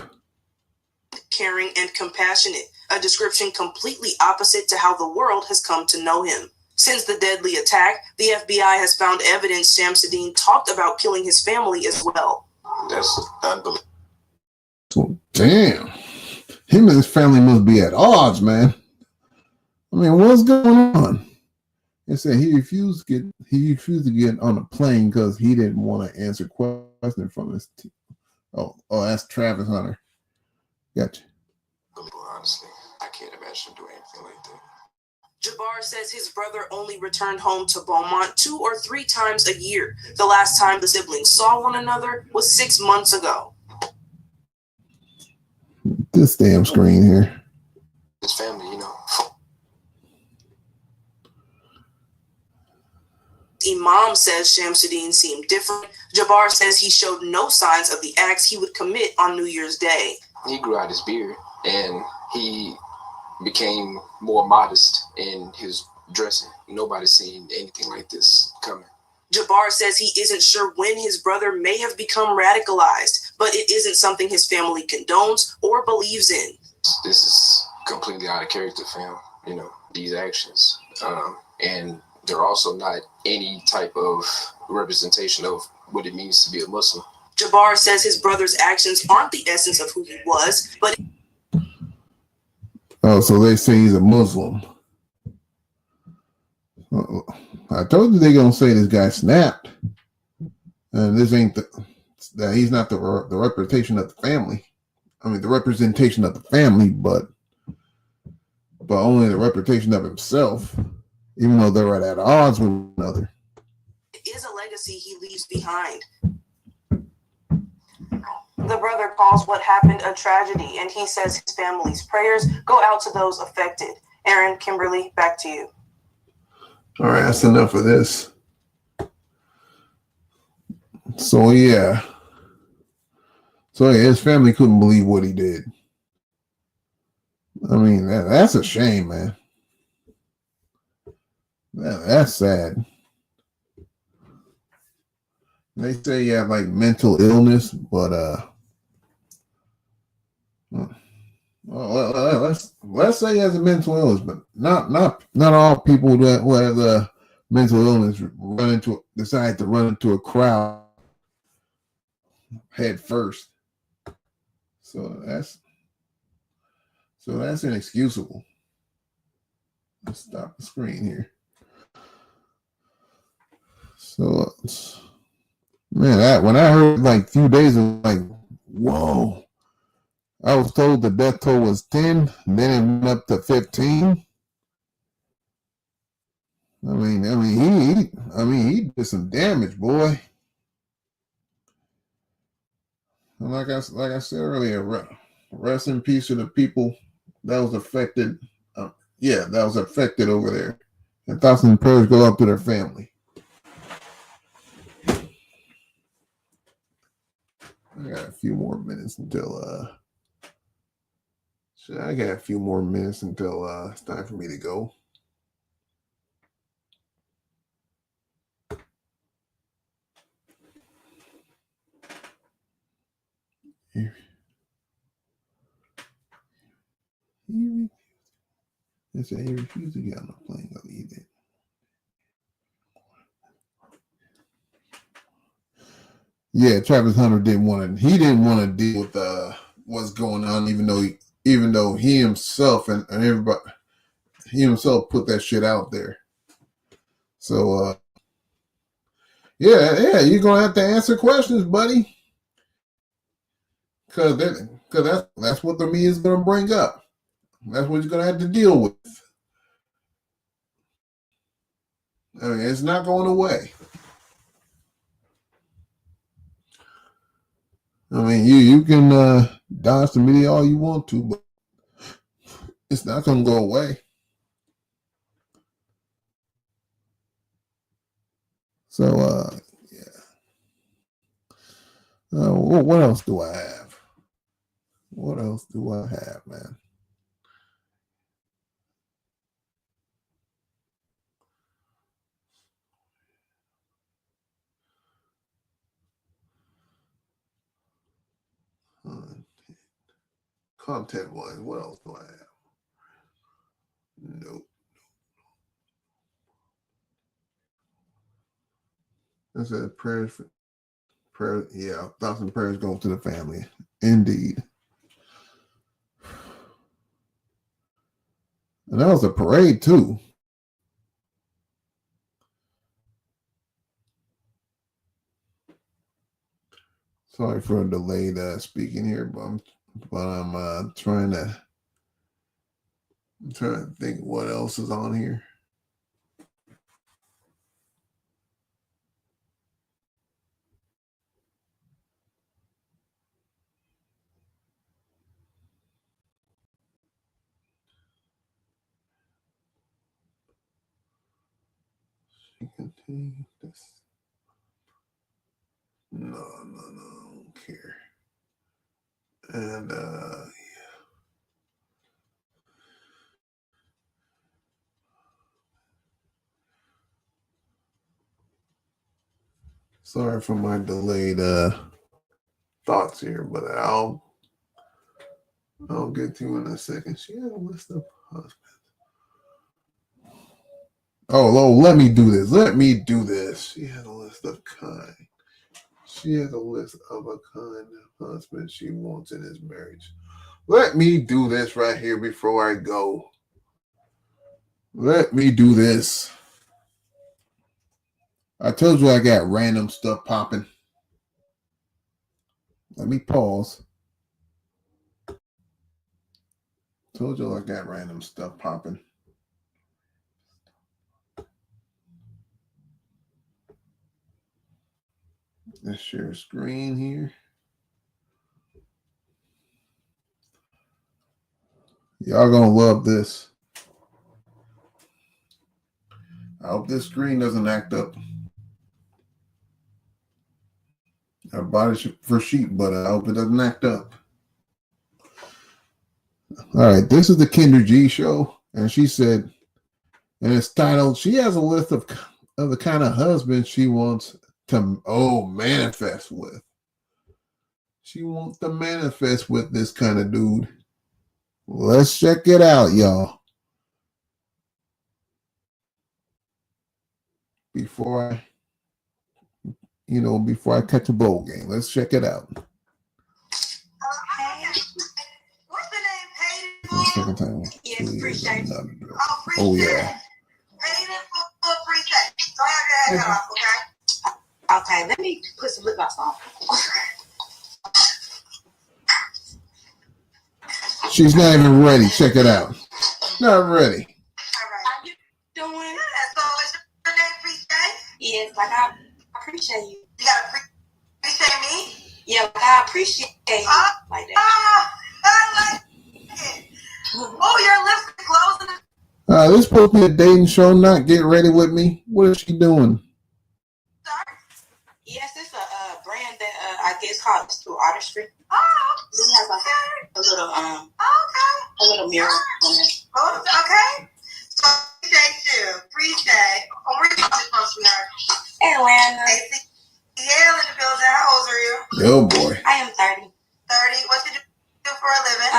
Caring and compassionate, a description completely opposite to how the world has come to know him. Since the deadly attack, the FBI has found evidence Shamsuddin talked about killing his family as well. That's unbelievable. Damn. Him and his family must be at odds, man. I mean, what's going on? They said he refused to get on a plane because he didn't want to answer questions from his team. Oh, that's Travis Hunter. Gotcha. Honestly, I can't imagine doing anything like that. Jabbar says his brother only returned home to Beaumont 2 or 3 times a year. The last time the siblings saw one another was 6 months ago. This damn screen here. His family, you know. Imam says Shamsuddin seemed different. Jabbar says he showed no signs of the acts he would commit on New Year's Day. He grew out his beard and he became more modest in his dressing. Nobody's seen anything like this coming. Jabbar says he isn't sure when his brother may have become radicalized, but it isn't something his family condones or believes in. This is completely out of character for him, you know, these actions. And they're also not any type of representation of what it means to be a Muslim. Jabbar says his brother's actions aren't the essence of who he was, but... Oh, so they say he's a Muslim. I told you they're going to say this guy snapped. And this ain't that he's not the representation of the family. I mean, the representation of the family, but only the representation of himself. Even though they're at odds with one another. It is a legacy he leaves behind. The brother calls what happened a tragedy, and he says his family's prayers go out to those affected. Aaron, Kimberly, back to you. All right, that's enough of this. So yeah, his family couldn't believe what he did. I mean, that's a shame, man. That's sad. They say you have like mental illness, but let's say he has a mental illness, but not all people that who have a mental illness decide to run into a crowd head first. So that's inexcusable. Let's stop the screen here. So, man, when I heard like a few days ago, like, whoa. I was told the death toll was 10, then it went up to 15. I mean, he did some damage, boy. And like I said earlier, rest in peace to the people that was affected. That was affected over there. And thoughts and prayers go out to their family. I got a few more minutes until it's time for me to go. They said he refused to get on the plane. He did. Yeah, Travis Hunter didn't want to. He didn't want to deal with what's going on, even though he himself and everybody, he himself put that shit out there. So yeah, you're gonna have to answer questions, buddy, because that's what the media is gonna bring up. That's what you're gonna have to deal with. I mean, it's not going away. I mean, you can dodge the media all you want to, but it's not gonna go away. So yeah. What else do I have? What else do I have, man? Content wise, what else do I have? Nope. I said prayers for prayer. Yeah, thoughts and prayers go to the family. Indeed. And that was a parade too. Sorry for a delayed speaking here, but I'm trying to think what else is on here. Continue this. No, I don't care. And sorry for my delayed thoughts here, but I'll get to you in a second. She had a list of husbands. Oh, let me do this. Let me do this. She had a list of kind. She has a list of a kind of husband she wants in his marriage. Let me do this right here before I go. Let me do this. I told you I got random stuff popping. Let me pause. Told you I got random stuff popping. Let's share screen here. Y'all gonna love this. I hope this screen doesn't act up. I bought it for sheep, but I hope it doesn't act up. All right, this is the Kendra G show, and she said, and it's titled, she has a list of the kind of husband she wants to manifest with. She wants to manifest with this kind of dude. Let's check it out, y'all. Before I catch a bowl game, let's check it out. What's the name? The second time. Yes, appreciate it. Oh yeah. Paid in full, appreciate it. Don't have your head off, okay? Okay, let me put some lip gloss on. She's not even ready. Check it out. Not ready. All right. How you doing? Yeah, so is your name appreciate? Yes, like I appreciate you. You gotta appreciate me? Yeah, like I appreciate you. Like that. I like it. Oh, your lips are closing. This supposed to be a dating show, not Get Ready With Me. What is she doing? Sorry? Yes, it's a brand that I guess called through Artistry. Oh, it has like a little a little mirror on it. Oh, okay. So appreciate. Oh, where you coming from, sweetheart? Atlanta. Yeah, in the building. How old are you? Oh boy. I am 30. 30. What you do for a living?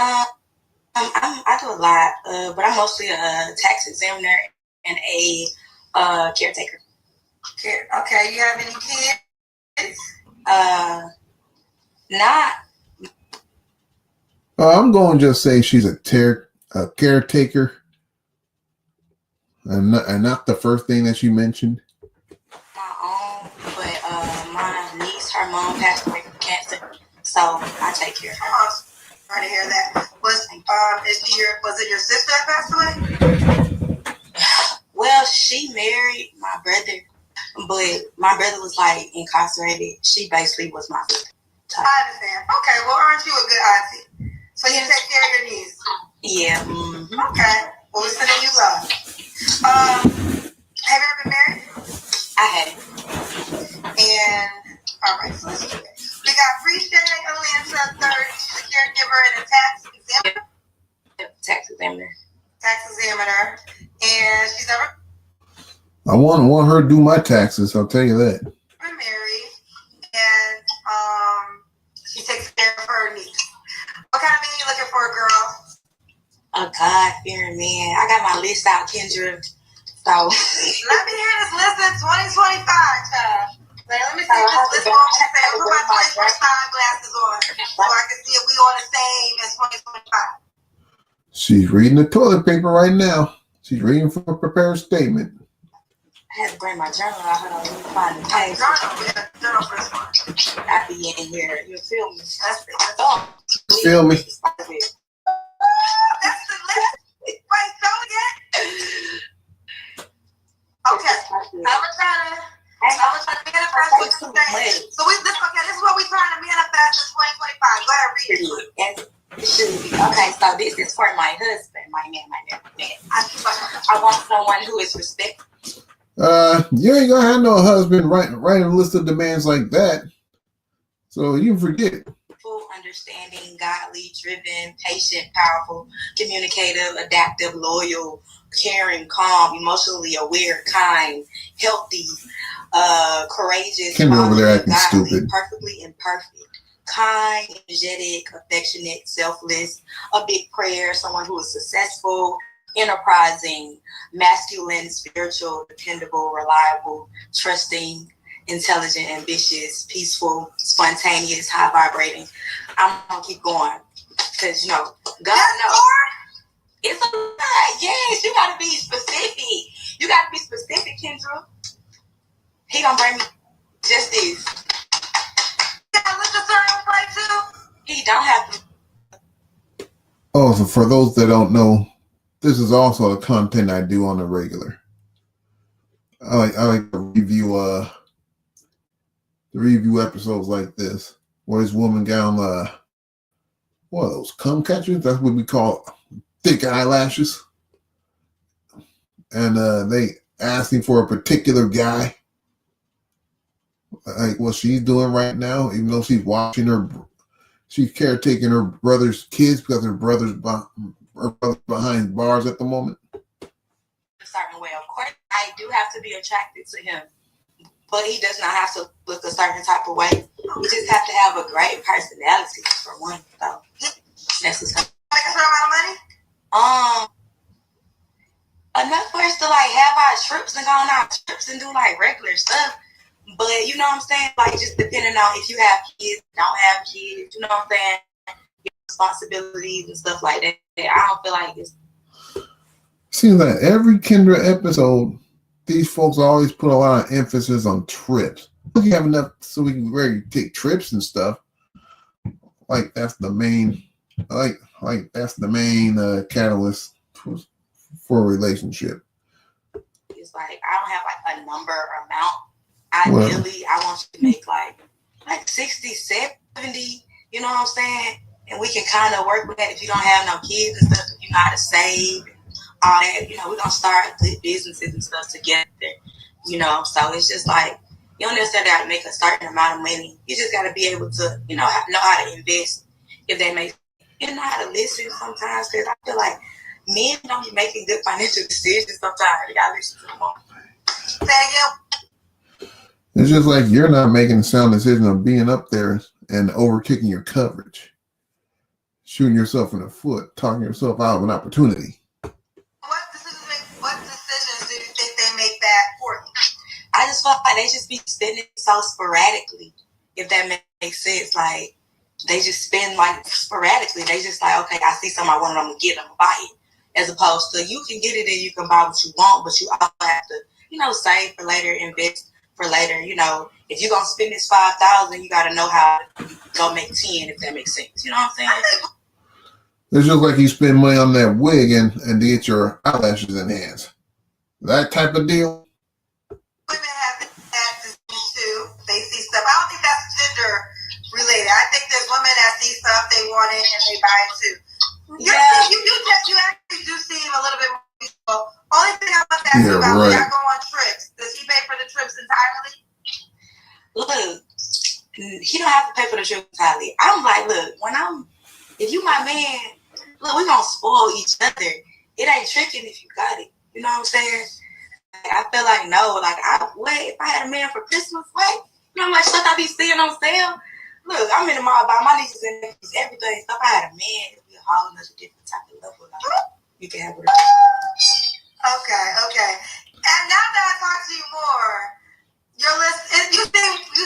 I do a lot. but I'm mostly a tax examiner and a caretaker. Okay, you have any kids? Not. I'm going to just say she's a caretaker, and not the first thing that you mentioned. My own, but my niece, her mom passed away from cancer, so I take care of her. Oh, sorry to hear that. Was it your sister that passed away? Well, she married my brother, but my brother was like incarcerated. She basically was my sister. I understand. Okay, well, aren't you a good auntie? So you take care of your niece? Yeah. Okay. Well, we're sending you love. Have you ever been married? I had. And all right, so let's do it. We got Appreciate Atlanta 30. She's a caregiver and a tax examiner. Tax examiner. And she's never I want her to do my taxes. I'll tell you that. been married, and she takes care of her niece. What kind of man you looking for, girl? A God-fearing man. I got my list out, Kendra. So Let me hear this list in 2025, child. Let me see this list on. Put my 2025 glasses on so I can see if we on the same as 2025. She's reading the toilet paper right now. She's reading for a prepared statement. I had to bring my journal out. Hold on, let me find the page. Journal for this one. I be in here. You feel me? That's it. Feel me? That's the list. Wait, show again. Okay. I was trying to manifest what you say. So this is what we're trying to manifest in 2025. Go ahead, read it. Yes, it should be. Okay, so this is for my husband, my man, my never man. I want someone who is respectful. You ain't gonna have no husband writing a list of demands like that. So you forget. Understanding, godly, driven, patient, powerful, communicative, adaptive, loyal, caring, calm, emotionally aware, kind, healthy, courageous, Kendra over there acting godly, stupid. perfectly imperfect, kind, energetic, affectionate, selfless, a big prayer, someone who is successful, enterprising, masculine, spiritual, dependable, reliable, trusting, intelligent, ambitious, peaceful, spontaneous, high vibrating. I'm gonna keep going because God knows it's a lot. Yes, you gotta be specific. You gotta be specific, Kendra. He gonna bring me just this. Yeah, look at certain play too. He don't have to. Oh, so for those that don't know, this is also the content I do on the regular. I like to review episodes like this, where this woman got on what are those, cum catchers? That's what we call thick eyelashes. And they asking for a particular guy, like what she's doing right now, even though she's she's caretaking her brother's kids because her brother's behind bars at the moment. A certain way, of course, I do have to be attracted to him, but he does not have to look a certain type of way. He just have to have a great personality for one. So that's the stuff. Make a certain amount of money? Enough for us to like have our trips and go on our trips and do like regular stuff. But you know what I'm saying? Like just depending on if you have kids, don't have kids, you know what I'm saying? Your responsibilities and stuff like that. I don't feel like it's. Seems like every Kendra episode, these folks always put a lot of emphasis on trips. We have enough so we can really take trips and stuff. Like that's the main, like that's the main catalyst for a relationship. It's like I don't have like a number or amount. Ideally, I want you to make like 60, 70, you know what I'm saying? And we can kind of work with that if you don't have no kids and stuff, if you know how to save and all that. You know, we're going to start good businesses and stuff together, you know? So it's just like, you don't necessarily have to make a certain amount of money. You just got to be able to, you know how to invest. If they make, you know how to listen sometimes, because I feel like men don't be making good financial decisions sometimes. You got to listen to them all. It's just like you're not making a sound decision of being up there and overkicking your coverage, shooting yourself in the foot, talking yourself out of an opportunity. But I just feel like they just be spending so sporadically, if that makes sense. Like, they just spend like sporadically. They just like, okay, I see something I want, I'm gonna get them, buy it. As opposed to, you can get it and you can buy what you want, but you also have to, save for later, invest for later. If you're gonna spend this $5,000, you gotta know how to go make 10, if that makes sense. You know what I'm saying? It's just like you spend money on that wig and to get your eyelashes enhanced. That type of deal. Women have that too. They see stuff. I don't think that's gender related. I think there's women that see stuff they want it and they buy it too. Yeah. You actually do seem a little bit more peaceful. Only thing I want to ask you about, when y'all go on trips, does he pay for the trips entirely? Look, he don't have to pay for the trip entirely. I'm like, look, if you my man, look, we gonna spoil each other. It ain't tricking if you got it. You know what I'm saying? I feel like, no, like, if I had a man for Christmas, like stuff I be seeing on sale. Look, I'm in the mall buying my nieces and nephews everything. Stuff I had a man, it'd be a whole other different type of level. Like, you can have it. Okay. And now that I talk to you more, your list, you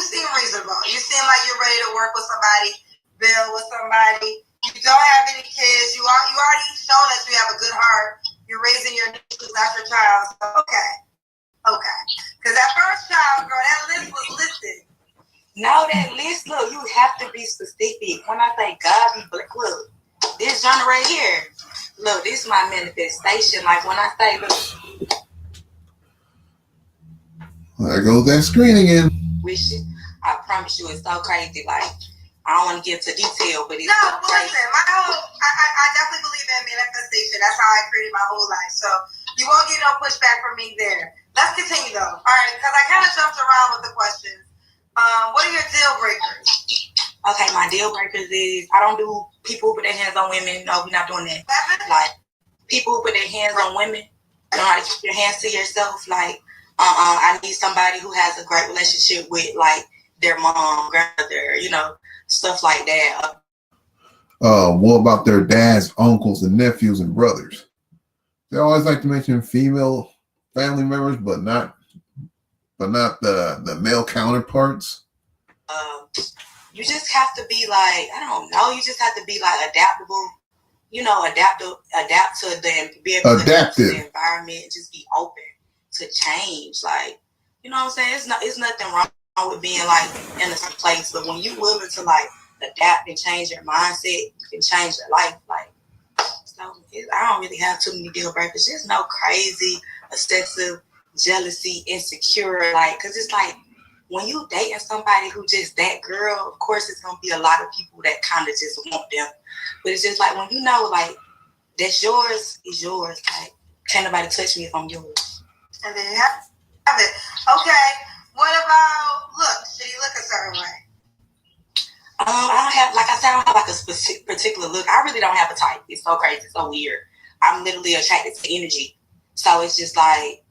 seem reasonable. You seem like you're ready to work with somebody, build with somebody. You don't have any kids. You already shown us you have a good heart. You're raising your nieces, not your child. So, okay. Because that first child, girl, that list was listed. No, that list, look, you have to be specific. When I say God be black, look, this genre right here, look, this is my manifestation. Like, when I say, look, there goes that screen again. Wish it. I promise you, it's so crazy. Like, I don't want to get into detail, but it's no, so crazy. Listen, I definitely believe in manifestation. That's how I created my whole life. So you won't get no pushback from me there. Let's continue though. All right, because I kind of jumped around with the questions. What are your deal breakers? Okay, my deal breakers is I don't do people who put their hands on women. No, we're not doing that. Like, people who put their hands on women, you know how to keep your hands to yourself. Like, I need somebody who has a great relationship with, like, their mom, grandmother, stuff like that. What about their dads, uncles, and nephews and brothers? They always like to mention female family members, but not the male counterparts. You just have to be like, I don't know. You just have to be like adaptable. Adapt to be able to adapt to the environment. Just be open to change. Like, you know what I'm saying? It's nothing wrong with being like in a place, but when you're willing to like adapt and change your mindset, you can change your life. Like, so I don't really have too many deal breakers. There's no crazy, obsessive, jealousy, insecure, like, because it's like when you dating somebody who just that girl, of course it's gonna be a lot of people that kind of just want them, but it's just like when like that's yours is yours. Like, can't nobody touch me if I'm yours. And then you have it. Okay. What about looks? Should you look a certain way? I don't have, like I said, I don't have like a specific particular look. I really don't have a type. It's so crazy, it's so weird. I'm literally attracted to energy. So it's just like,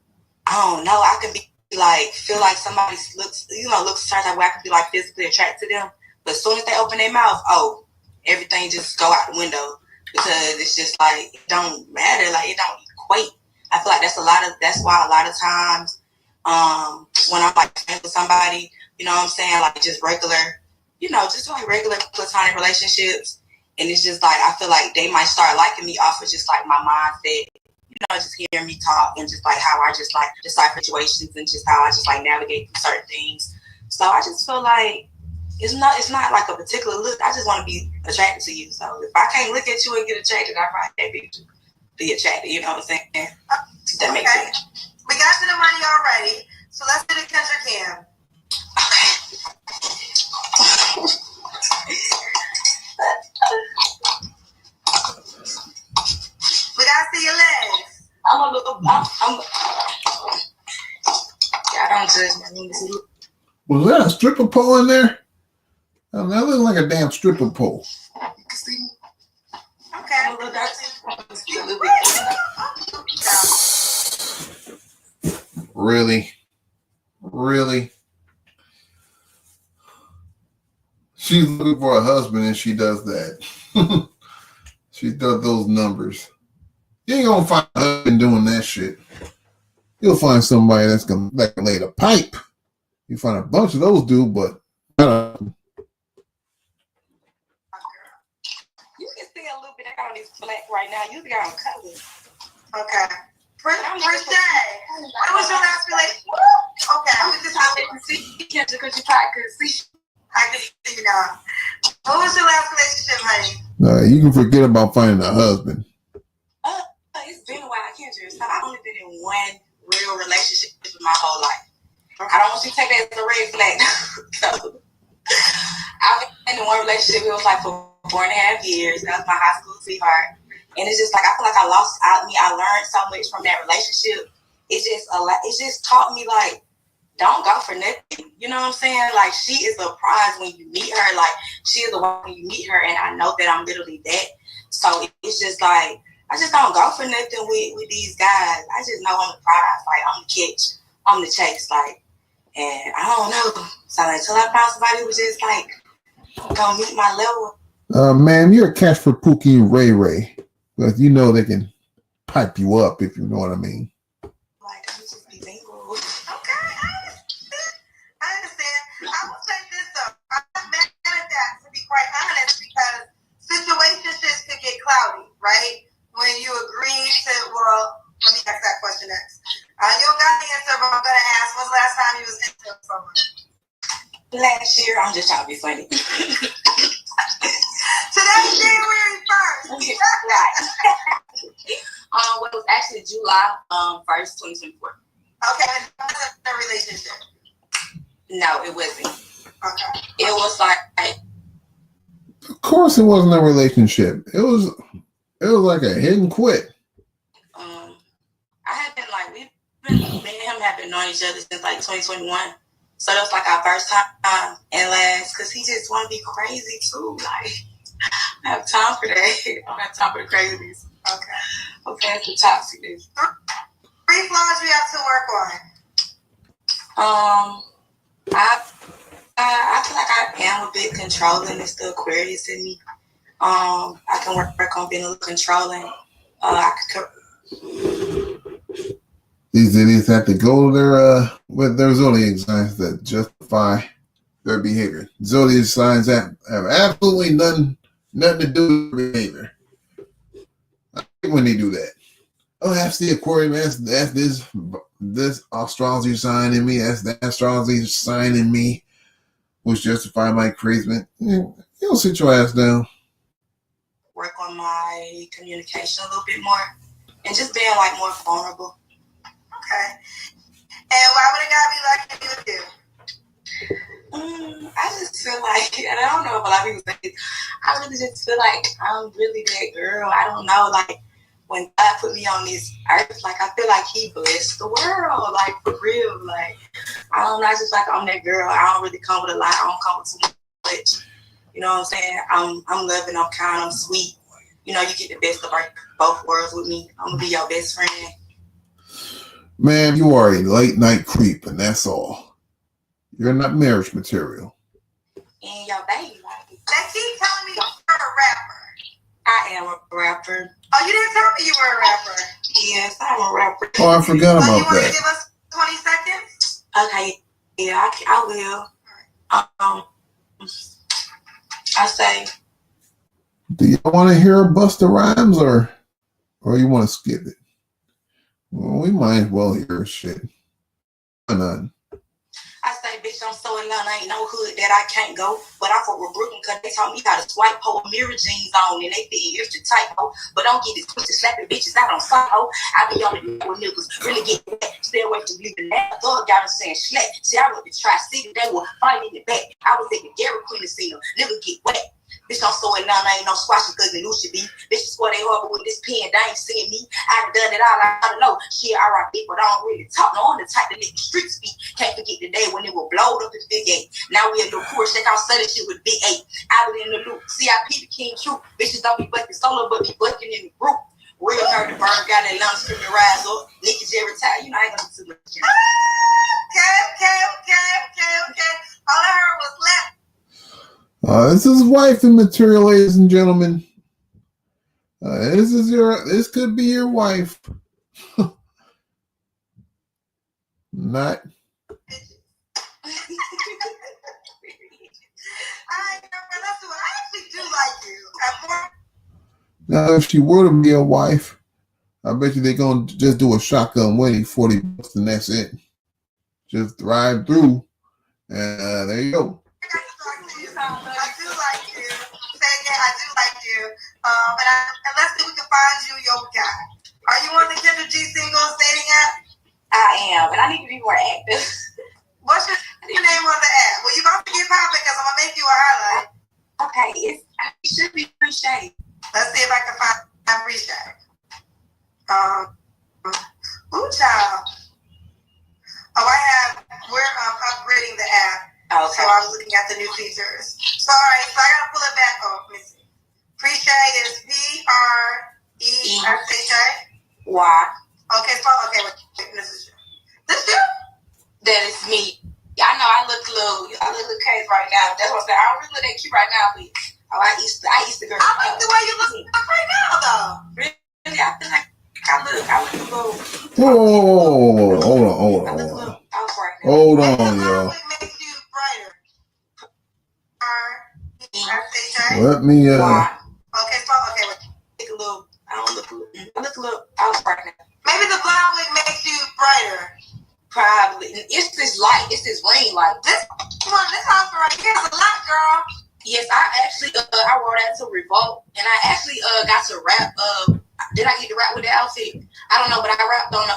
I don't know. I can be like, feel like somebody looks a certain type of way. I can be like physically attracted to them. But as soon as they open their mouth, everything just go out the window. Because it's just like, it don't matter. Like, it don't equate. I feel like that's why a lot of times, when I'm like friends with somebody, you know what I'm saying? Like, just regular, just like regular platonic relationships. And it's just like, I feel like they might start liking me off of just like my mindset, just hearing me talk and just like how I just like decide situations and just how I just like navigate through certain things. So I just feel like it's not like a particular look. I just want to be attracted to you. So if I can't look at you and get attracted, I probably can't be attracted. You know what I'm saying? That makes sense. We got to the money already. So let's do the Kendrick Cam. We gotta see your legs. I'm a little. I don't judge me. Was that a stripper pole in there? That looks like a damn stripper pole. Okay. Really? She's looking for a husband and she does that. She does those numbers. You ain't gonna find a husband doing that shit. You'll find somebody that can lay the pipe. You find a bunch of those dudes, but You can see a little bit on this flat right now. You got on color. Okay. For Shay, what was your last relationship? Okay, we just have to see Kendra because you probably couldn't see. I can see you now. What was your last relationship, honey? you can forget about finding a husband. It's been a while, Kendra. So I've only been in one real relationship in my whole life. I don't want you to take that as a red flag. I've been in one relationship. It was like for 4.5 years. That was my high school sweetheart. And it's just like I feel like I learned so much from that relationship. It's just taught me like, don't go for nothing. You know what I'm saying? Like she is a prize when you meet her. Like she is the one when you meet her, and I know that I'm literally that. So it's just like I just don't go for nothing with these guys. I just know I'm the prize. Like I'm the catch. I'm the chase. Like, and I don't know. So until I found somebody who was just like gonna meet my level. Man, you're a catch for Pookie and Ray Ray. But you know they can pipe you up if you know what I mean. Like, I'm just be single. Okay, I understand. I will say this though. I'm not mad at that, to be quite honest, because situationships could get cloudy, right? When you agree to, well, let me ask that question next. You don't got the answer, but I'm gonna ask, when's the last time you was into someone? Last year, I'm just trying to be funny. Today's January 1st. Right. Well, it was actually July 1st, 2024. Okay, and that wasn't a relationship. No, it wasn't. Okay. It was like Of course, it wasn't a relationship. It was like a hit and quit. I had been like me and him have been knowing each other since like 2021. So that was like our first time and last, because he just want to be crazy too. Like, I have time for that. I don't have time for the craziness. Okay. Okay, it's the toxicness. 3 flaws we have to work on. I feel like I am a bit controlling. It's the Aquarius in me. I can work on being a little controlling. These idiots have to go to with their zodiac signs that justify their behavior. Zodiac signs have absolutely nothing to do with behavior. I hate when they do that. Oh, that's the Aquarius. That's this astrology sign in me. That's the astrology sign in me, which justify my crazy. You don't sit your ass down. Work on my communication a little bit more, and just being like more vulnerable. Okay. And why would a guy be like you do? I just feel like, and I don't know if a lot of people say, I really just feel like I'm really that girl. I don't know, like when God put me on this earth, like I feel like He blessed the world, like for real. Like I don't know, I just feel like I'm that girl. I don't really come with a lot. I don't come with too much. You know what I'm saying? I'm loving. I'm kind. I'm sweet. You know, you get the best of both worlds with me. I'm gonna be your best friend. Man, you are a late night creep, and that's all. You're not marriage material. And your baby, like, They keep telling me you're a rapper. I am a rapper. Oh, you didn't tell me you were a rapper. Yes, I'm a rapper. Oh, I forgot about you want that. to give us 20 seconds? Okay, yeah, I will. I say, Do you want to hear a Busta Rhymes or you want to skip it? Well, we might as well hear shit. Why not? I say, bitch, I'm so in love, ain't no hood that I can't go. But I fuck with Brooklyn because they taught me how to swipe hoe mirror jeans on and they fit extra tight hoe. But don't get it twisted, slapping bitches out on side hoe. I be on the with niggas, really get wet. Stay away from leaving that. Thug got them saying slack. See, I went to Tri-City, they were fighting in the back. I was at the Dairy Queen to see them. Nigga get wet. Bitch, I'm so in love, I ain't no squashing cause they knew she be. Bitches swear they horrible with this pen, they ain't seeing me. I done done it all, I don't know. Shit, I rock it, but I don't really talk. No, I'm the type that let the streets speak. Can't forget the day when it was blowed up in Big 8. Now we in the court, shake out sudden shit with Big 8. I was in the loop, CIP the king true. Bitches don't be bucking solo, but be bucking in the group. Real nerd, the bird got that lunch screaming rise up. Nicky J retired, you know, I ain't gonna do too much. Okay. All I heard was left. This is wifey material, ladies and gentlemen. This could be your wife. Not. I actually do like you. Now, if she were to be a wife, I bet you they're going to just do a shotgun wedding, $40, and that's it. Just drive through, and there you go. I do like you. Say again, I do like you. And let's see if we can find you your guy. Are you on the Kendra G singles dating app? I am, and I need to be more active. What's your name on the app? Well, you about to get popping because I'm gonna make you a highlight. Okay, it should be free shade. Let's see if I can find free shade. Ooh, child. We're upgrading the app. Okay. So I'm looking at the new features. So, all right, so I gotta pull it back. Oh, let me see. Free shade is PRESHA. Why? Okay, so wait, this is you. This you? That is me. I know I look a little crazy right now. That's what I'm saying. I don't really look that cute right now, but I used to girl. I like the way you look right now, though. Really, I feel like I look a little. Whoa, hold on. Hold on, y'all. Makes you brighter. PRESHA. Let me, Okay, wait. Take a little. I look a little. I was right now. Maybe the brown wig makes you brighter. Probably. It's this light. It's this green light. This outfit right here is a lot, girl. Yes, I actually I wore that to Revolt, and I actually got to rap. Did I get to rap with the outfit? I don't know, but I rapped on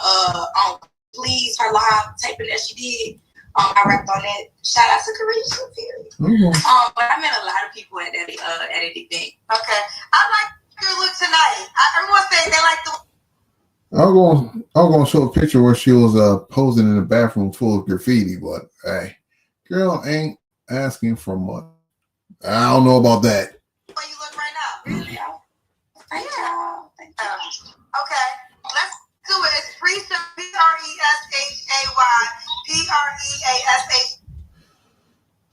Please, her live taping that she did. I rapped on that. Shout out to Carisha, period. Mm-hmm. But I met a lot of people at that event. Okay, I like your look tonight. Everyone saying they like the. I'm gonna show a picture where she was posing in the bathroom full of graffiti, but hey, girl ain't asking for much. I don't know about that. How you look right now? Really? Thank y'all. Okay, let's do it. It's PRESHA, PRESHAY.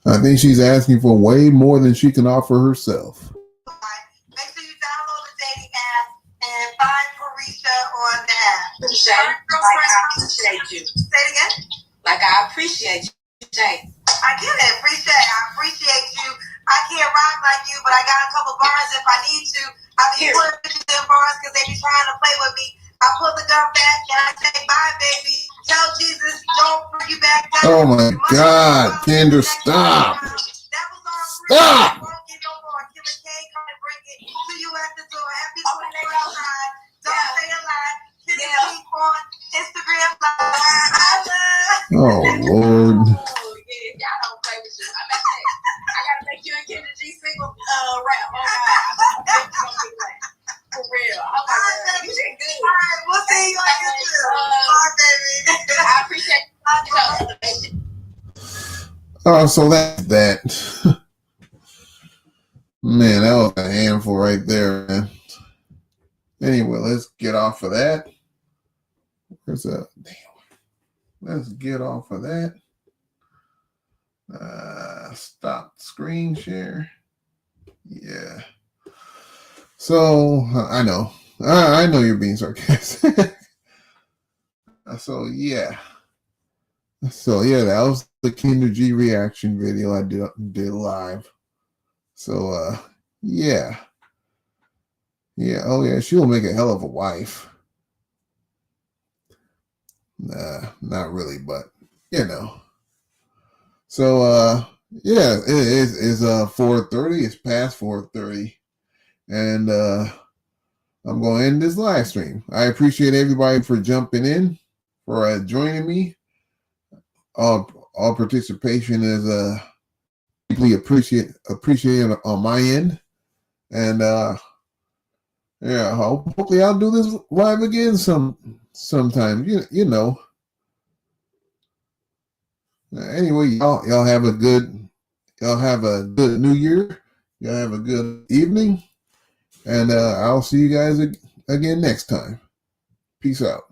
I think she's asking for way more than she can offer herself. Make sure you download the dating app and find PRESHA on the app. I appreciate you. Say it again. Like I appreciate you. I get it. I appreciate you. I can't rock like you, but I got a couple bars if I need to. I be putting them bars because they be trying to play with me. I pull the gun back and I say, bye, baby. Tell Jesus, don't bring you back down. Oh my God, Kendra, stop. Stop. Won't get no more. Killer K, come and bring it to you at the door. Happy 24th outside. Don't say a lie. Killer K on Instagram Live. Oh Lord. Oh yeah, y'all don't play with you. I gotta make you and Kendra G single rap. Oh God. For real. Oh my God. You did good. All right, we'll see you on YouTube. Bye, baby. I appreciate you. So that. Man, that was a handful right there, man. Anyway, let's get off of that. Where's that? Damn. Let's get off of that. Stop screen share. Yeah. So I know you're being sarcastic. So yeah, that was the Kendra G reaction video I did live. So yeah. Oh yeah, she'll make a hell of a wife. Nah, not really, but you know. So yeah, it's 4:30. It's past 4:30. And I'm going to end this live stream. I appreciate everybody for jumping in, for joining me. All participation is deeply appreciated on my end. And yeah, hopefully I'll do this live again sometime. You know. Anyway, y'all have a good New Year. Y'all have a good evening. And I'll see you guys again next time. Peace out.